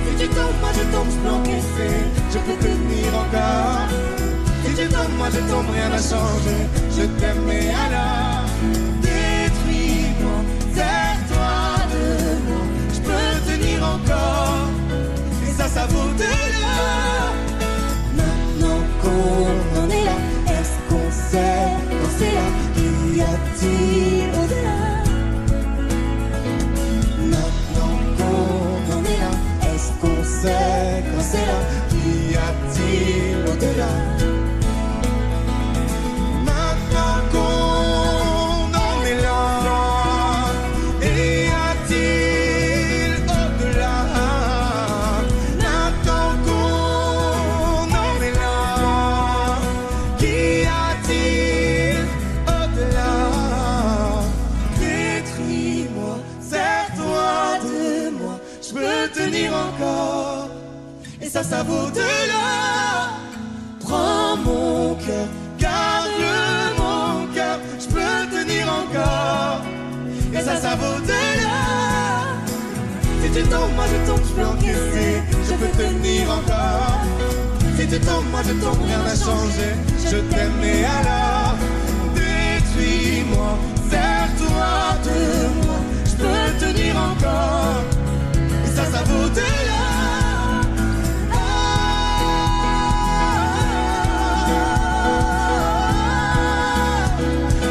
Si tu tombes, moi je tombe, je peux encaisser. Je peux tenir encore. Si tu tombes, moi je tombe, rien n'a changé. Je t'aime et alors détruis-moi, serre-toi de moi. Je peux tenir encore. Ça vaut de l'or. Maintenant qu'on en est là, est-ce qu'on sait quand c'est là? Qu'y a-t-il au-delà? Maintenant qu'on en est là, est-ce qu'on sait quand c'est là? Qu'y a-t-il au-delà? Maintenant qu'on ça vaut de l'or. Prends mon cœur, garde mon cœur, je peux tenir encore. Et ça vaut de l'or. Si tu tombes, moi je tombe, je peux encaisser, je peux tenir encore. Si tu tombes, moi je tombe, rien n'a changé, je t'aime et alors détruis-moi, serre-toi de moi, je peux tenir encore. Et ça vaut de l'or.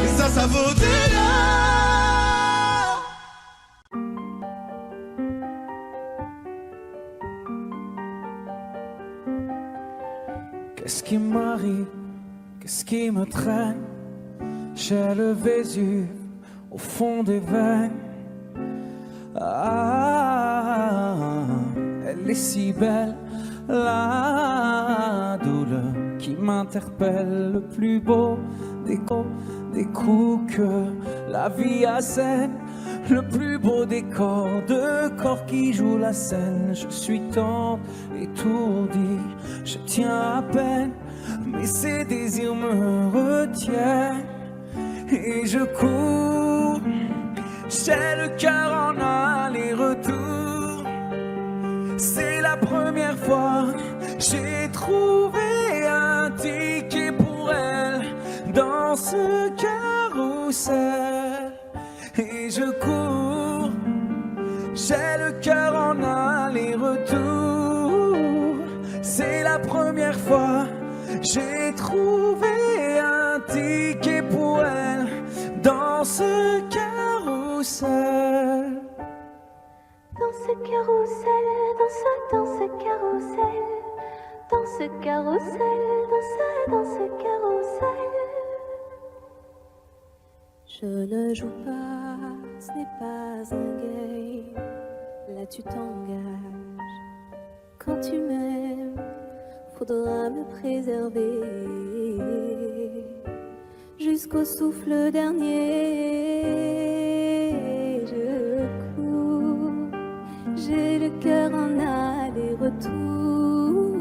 Et ça vaut de l'or. Qu'est-ce qui m'arrive? Qu'est-ce qui me traîne? J'ai le Vésuve au fond des veines. Ah, elle est si belle, la douleur qui m'interpelle. Le plus beau des coups que la vie assène. Le plus beau des corps, de corps qui jouent la scène. Je suis tant étourdi, je tiens à peine, mais ces désirs me retiennent. Et je cours, j'ai le cœur en aller-retour. C'est la première fois, j'ai trouvé un ticket pour elle dans ce carrousel. Et je cours, j'ai le cœur en aller-retour. C'est la première fois, j'ai trouvé un ticket pour elle dans ce carrousel. Dans ce carrousel, dans ce carrousel, dans ce carrousel, dans ce carrousel. Je ne joue pas, ce n'est pas un game. Là tu t'engages. Quand tu m'aimes, faudra me préserver jusqu'au souffle dernier. Je cours, j'ai le cœur en aller-retour.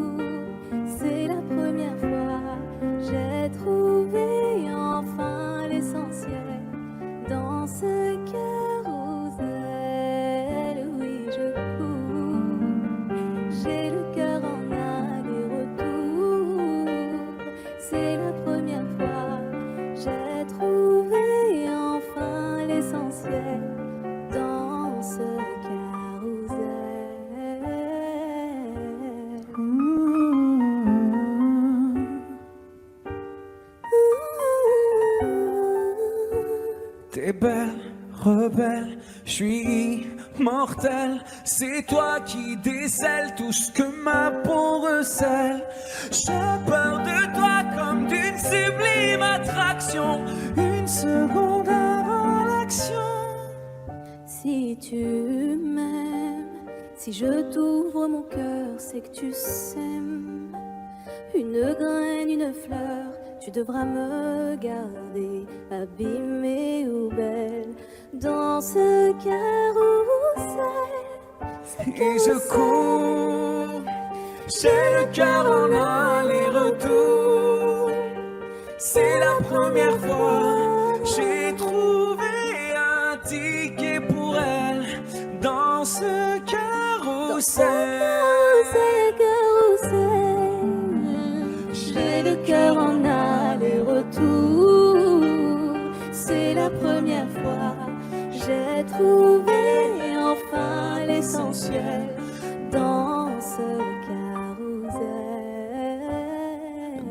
C'est la première fois, j'ai trouvé enfin l'essentiel. Dans ce carrousel, oui je cours, j'ai le cœur en aller-retour. C'est la première fois, j'ai trouvé enfin l'essentiel dans ce carrousel. T'es belle, rebelle, je suis immortel. C'est toi qui décèles tout ce que ma peau recèle. J'ai peur de toi comme d'une sublime attraction. Une seconde avant l'action. Si tu m'aimes, si je t'ouvre mon cœur, c'est que tu sèmes une graine, une fleur. Tu devras me garder abîmée ou belle dans ce carrousel. Et je cours, j'ai le cœur en aller-retour. C'est la première fois, j'ai trouvé un ticket pour elle dans ce carrousel. J'ai le cœur en aller-retour. C'est la première fois, j'ai trouvé enfin l'essentiel dans ce carrousel.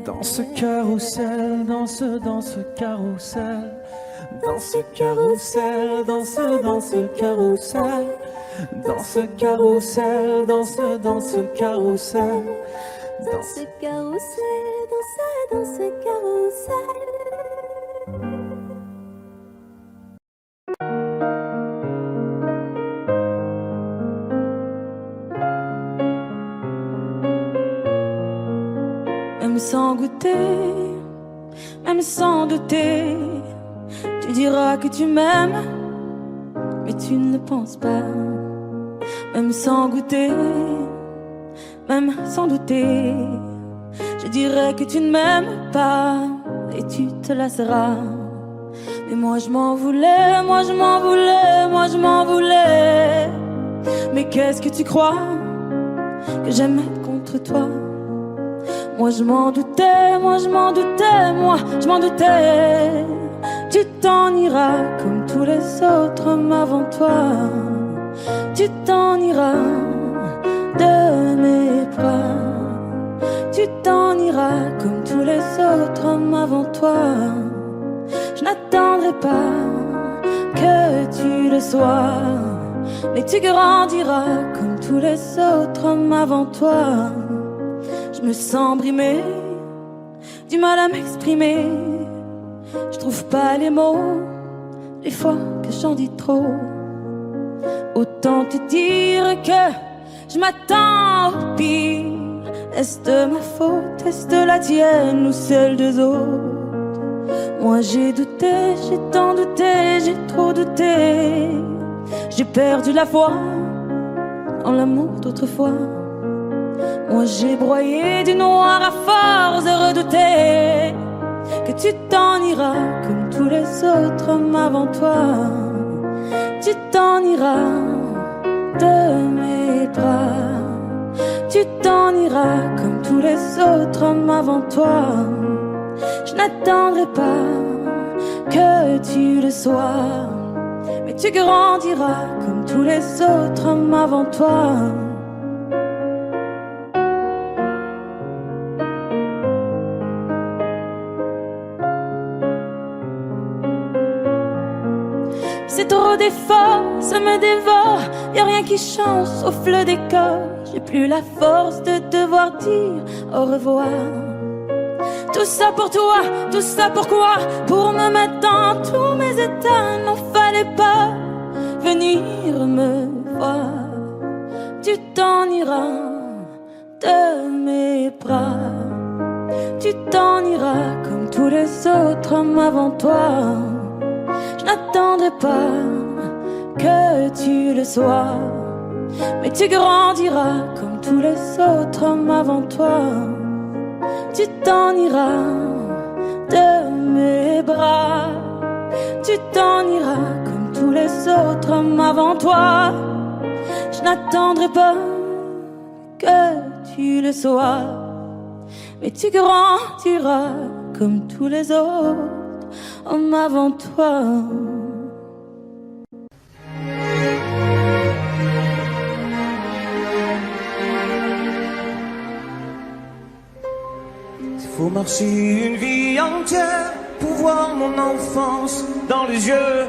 Dans ce carrousel, dans ce carrousel, dans ce carrousel, dans ce carrousel, dans ce carrousel, dans ce carrousel. Dans ce carrousel, dans ce carrousel. Même sans goûter, même sans douter, tu diras que tu m'aimes, mais tu ne penses pas. Même sans goûter, même sans douter. Je dirais que tu ne m'aimes pas et tu te lasseras. Mais moi je m'en voulais, moi je m'en voulais, moi je m'en voulais. Mais qu'est-ce que tu crois que j'aimais contre toi? Moi je m'en doutais, moi je m'en doutais, moi je m'en doutais. Tu t'en iras comme tous les autres hommes avant toi. Tu t'en iras de mes bras. Tu t'en iras comme tous les autres hommes avant toi. Je n'attendrai pas que tu le sois, mais tu grandiras comme tous les autres hommes avant toi. Je me sens brimée, du mal à m'exprimer. Je trouve pas les mots, les fois que j'en dis trop. Autant te dire que je m'attends au pire. Est-ce de ma faute, est-ce de la tienne ou celle des autres? Moi j'ai douté, j'ai tant douté, j'ai trop douté. J'ai perdu la foi en l'amour d'autrefois. Moi j'ai broyé du noir à force de redouter que tu t'en iras comme tous les autres hommes avant toi. Tu t'en iras de mes bras. Tu t'en iras comme tous les autres hommes avant toi. Je n'attendrai pas que tu le sois, mais tu grandiras comme tous les autres hommes avant toi. C'est trop d'efforts, ça me dévore. Y'a rien qui change sauf le décor. J'ai plus la force de devoir dire au revoir. Tout ça pour toi, tout ça pourquoi? Pour me mettre dans tous mes états. N'en fallait pas venir me voir. Tu t'en iras de mes bras. Tu t'en iras comme tous les autres hommes avant toi. Je n'attendrai pas que tu le sois, mais tu grandiras comme tous les autres hommes avant toi. Tu t'en iras de mes bras. Tu t'en iras comme tous les autres hommes avant toi. Je n'attendrai pas que tu le sois, mais tu grandiras comme tous les autres hommes avant toi. Faut marcher une vie entière pour voir mon enfance dans les yeux.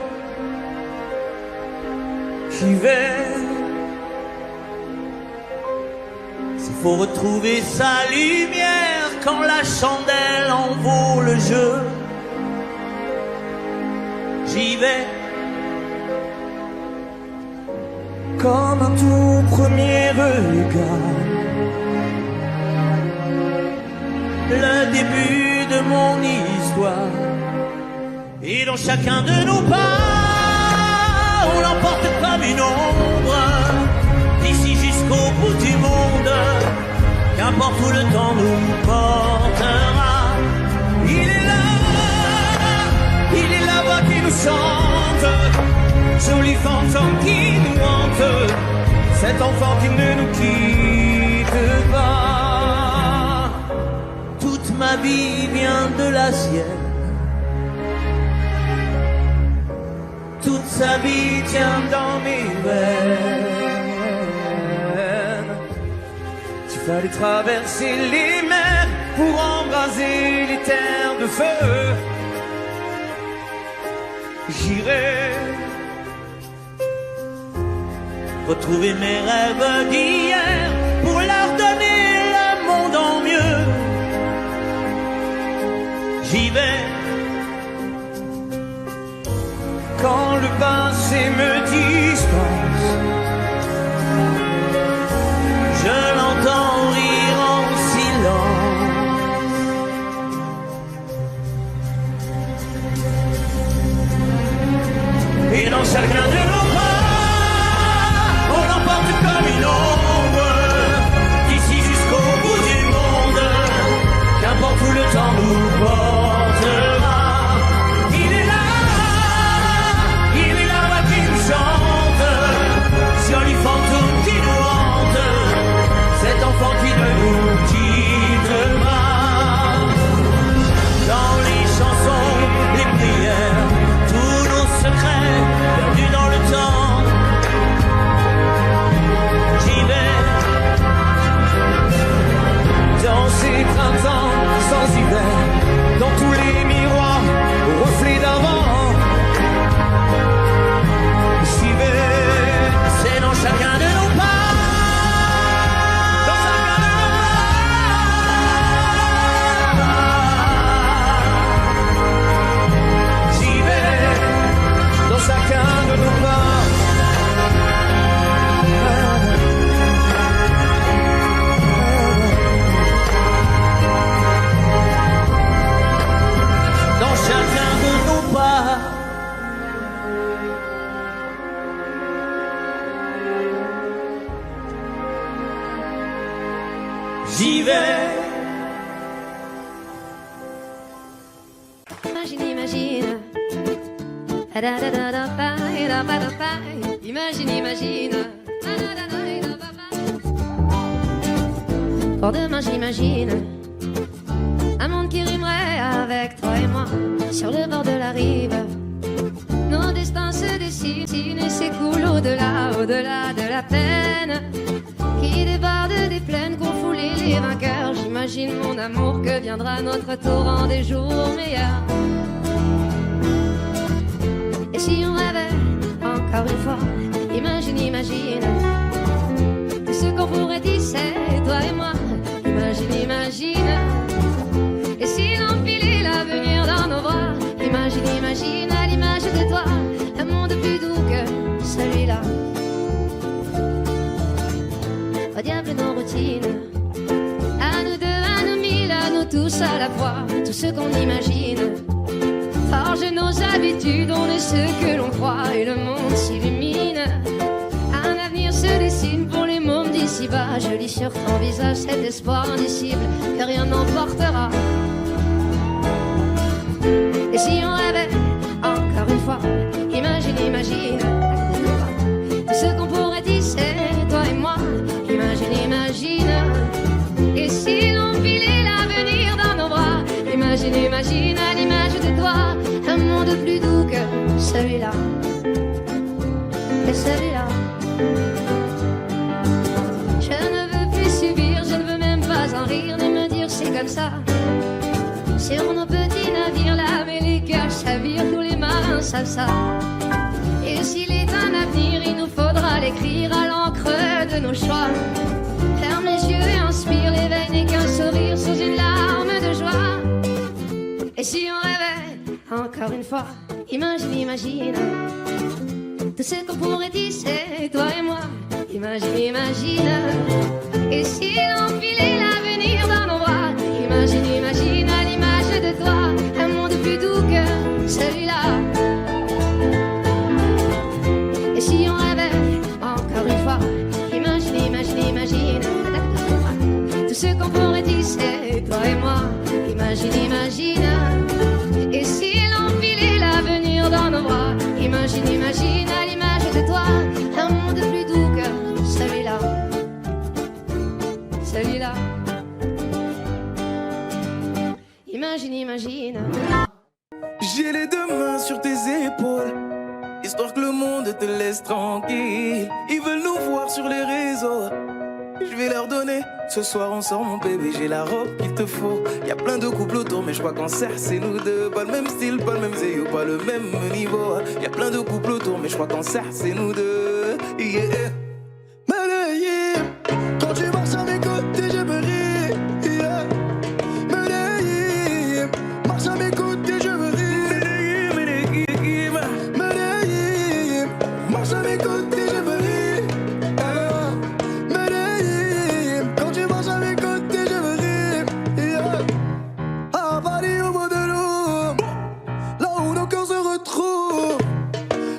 J'y vais. S'il faut retrouver sa lumière quand la chandelle en vaut le jeu. J'y vais. Comme un tout premier regard, le début de mon histoire. Et dans chacun de nos pas, on l'emporte comme une ombre, d'ici jusqu'au bout du monde. Qu'importe où le temps nous portera, il est la voix qui nous chante, joli fantôme qui nous hante, cet enfant qui ne nous quitte pas. Ma vie vient de la sienne. Toute sa vie tient dans mes veines. Tu fallait traverser les mers pour embraser les terres de feu. J'irai retrouver mes rêves d'hier pour leur donner le monde en mieux. J'y vais. Quand le passé me dispense, je l'entends rire en silence. Et dans chacun de nos pas, on l'emporte comme une ombre, d'ici imagine, imagine. Imagine, imagine. Pour demain, j'imagine un monde qui rimerait avec toi et moi sur le bord de la rive. Nos destins se dessinent et s'écoulent au-delà, au-delà de la peine qui déborde des plaines qu'ont foulé les vainqueurs. J'imagine mon amour que viendra notre tour en des jours meilleurs. Et si on rêvait encore une fois, imagine, imagine tout ce qu'on pourrait tisser, toi et moi. Imagine, imagine. Et si l'on filait l'avenir dans nos bras, imagine, imagine à l'image de toi un monde plus doux que celui-là. Au diable nos routines, à nous deux, à nous mille, à nous tous à la fois, tout ce qu'on imagine. Forge nos habitudes, on est ce que l'on croit et le monde s'illumine. Un avenir se dessine pour les mômes d'ici-bas. Je lis sur ton visage cet espoir indicible que rien n'emportera. Et si on rêvait encore une fois, imagine, imagine tout ce qu'on pourrait tisser, toi et moi. Imagine, imagine. Et si l'on filait l'avenir dans nos bras, imagine, imagine à l'image de toi un monde plus doux que celui-là. Et celui-là. Je ne veux plus subir, je ne veux même pas en rire, ni me dire c'est comme ça. Sur nos petits navires là, mais les cœurs chavirent, tous les marins savent ça. Et s'il est un avenir, il nous faudra l'écrire à l'encre de nos choix. Ferme les yeux et inspire, l'éveil n'est qu'un sourire sous une larme de joie. Et si on rêvait encore une fois, imagine, imagine tout ce qu'on pourrait tisser, toi et moi. Imagine, imagine. Et si l'on filait l'avenir dans nos bras, imagine, imagine à l'image de toi un monde plus doux que celui-là. Et si on rêvait encore une fois, imagine, imagine, imagine tout ce qu'on pourrait tisser, toi et moi. Imagine, imagine. Et si l'on filait l'avenir dans nos bras, imagine, imagine à l'image de toi un monde plus doux que celui-là. Celui-là. Imagine, imagine. J'ai les deux mains sur tes épaules, histoire que le monde te laisse tranquille. Ils veulent nous voir sur les réseaux, je vais leur donner. Ce soir on sort mon bébé, j'ai la robe qu'il te faut. Y'a plein de couples autour mais je crois qu'en serre c'est nous deux. Pas le même style, pas le même zéyo, pas le même niveau. Y'a plein de couples autour mais je crois qu'en serre c'est nous deux. Yeah. Medellín, quand tu marches à mes côtés je me ris. Yeah. Medellín, marche à mes côtés je me ris. Medellín, Medellín, marche à mes côtés je me ris. Medellín, quand tu marches à mes côtés je me ris. Yeah. À Paris au bout de l'eau, là où nos cœurs se retrouvent.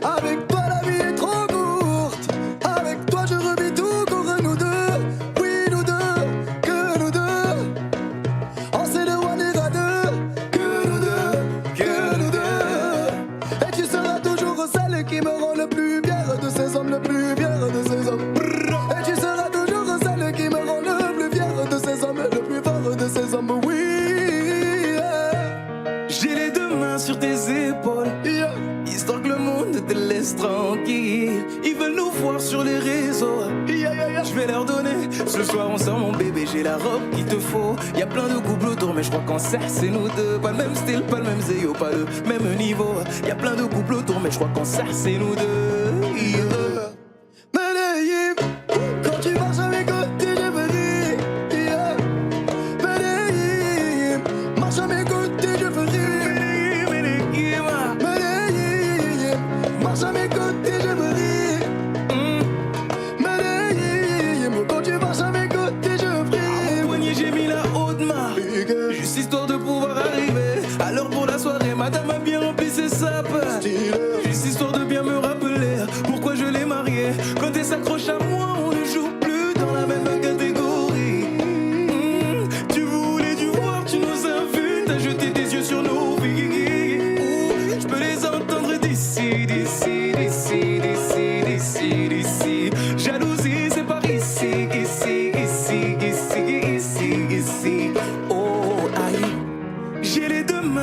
Avec toi la vie est trop courte. Avec toi je revis tout contre nous deux. Oui nous deux, que nous deux. On sait de one et à deux. Que nous deux, que nous deux. Et tu seras toujours celle qui me rend le plus fier de ces hommes, le plus fier de ces hommes. Et tu seras toujours celle qui me rend le plus fier de ces hommes, le plus fort de ces hommes. Oui, j'ai les deux mains sur tes épaules, histoire que le monde te laisse tranquille. Ils veulent nous voir sur les réseaux, je vais leur donner. Ce soir on sort mon bébé, j'ai la robe qu'il te faut. Y'a plein de couples autour mais je crois qu'en serre c'est nous deux. Pas le même style, pas le même zéyo, pas le même niveau. Y'a plein de couples autour mais je crois qu'en serre c'est nous deux. Yeah. Medellín, quand tu marches à mes côtés je me ris. Yeah. Medellín, marche à mes côtés je me ris. Medellín, marche à mes côtés je me ris. Medellín, quand tu marches à mes côtés je prie. À mon poignet j'ai mis la haute main, juste histoire de pouvoir arriver. Alors pour la soirée madame a bien rempli ses sapes, juste histoire de bien me rappeler pourquoi je l'ai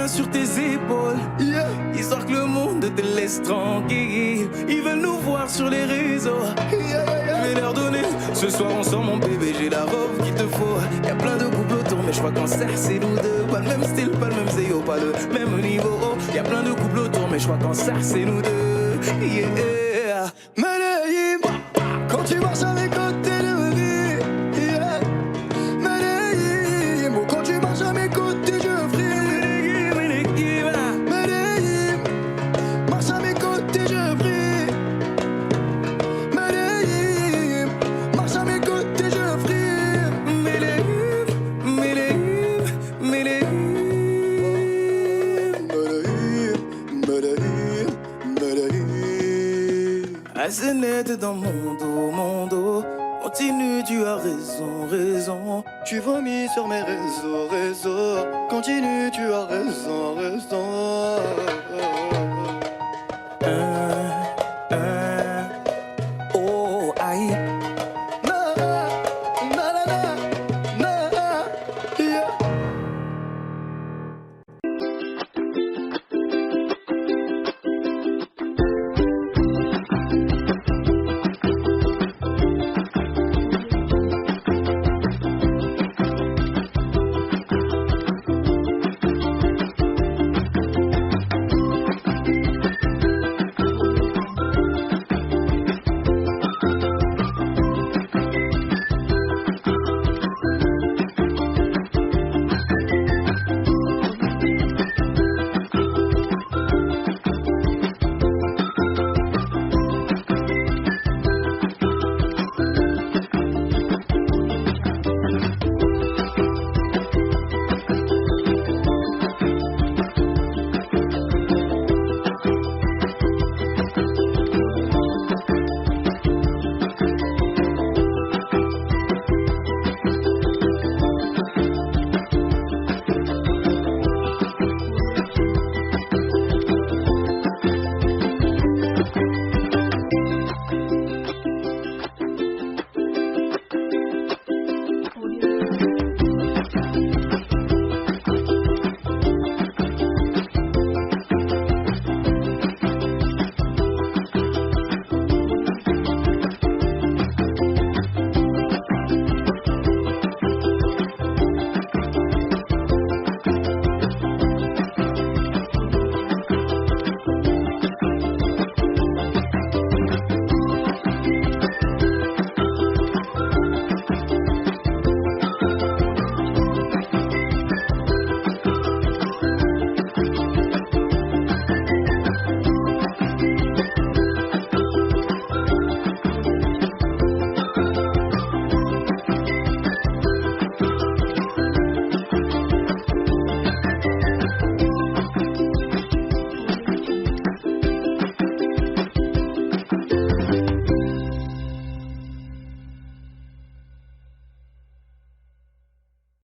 main sur tes épaules, yeah. Histoire que le monde te laisse tranquille. Ils veulent nous voir sur les réseaux, yeah. Je vais leur donner. Ce soir on sort mon bébé, j'ai la robe qu'il te faut. Y'a plein de couples autour, mais je crois qu'en cercle c'est nous deux. Pas le même style, pas le même zéo, pas le même niveau. Y'a plein de couples autour, mais je crois qu'en cercle c'est nous deux, yeah. Medellín, quand tu marches à mes côtés de ma vie, yeah. Medellín, quand tu marches à mes côtés je brille. Medellín, marche à mes côtés je brille. Medellín, marche à mes côtés je brille. Medellín, Medellín, Medellín, Medellín, Medellín. Assez net dans mon dos. Continue, tu as raison, raison. Tu vomis sur mes réseaux. Continue, tu as raison.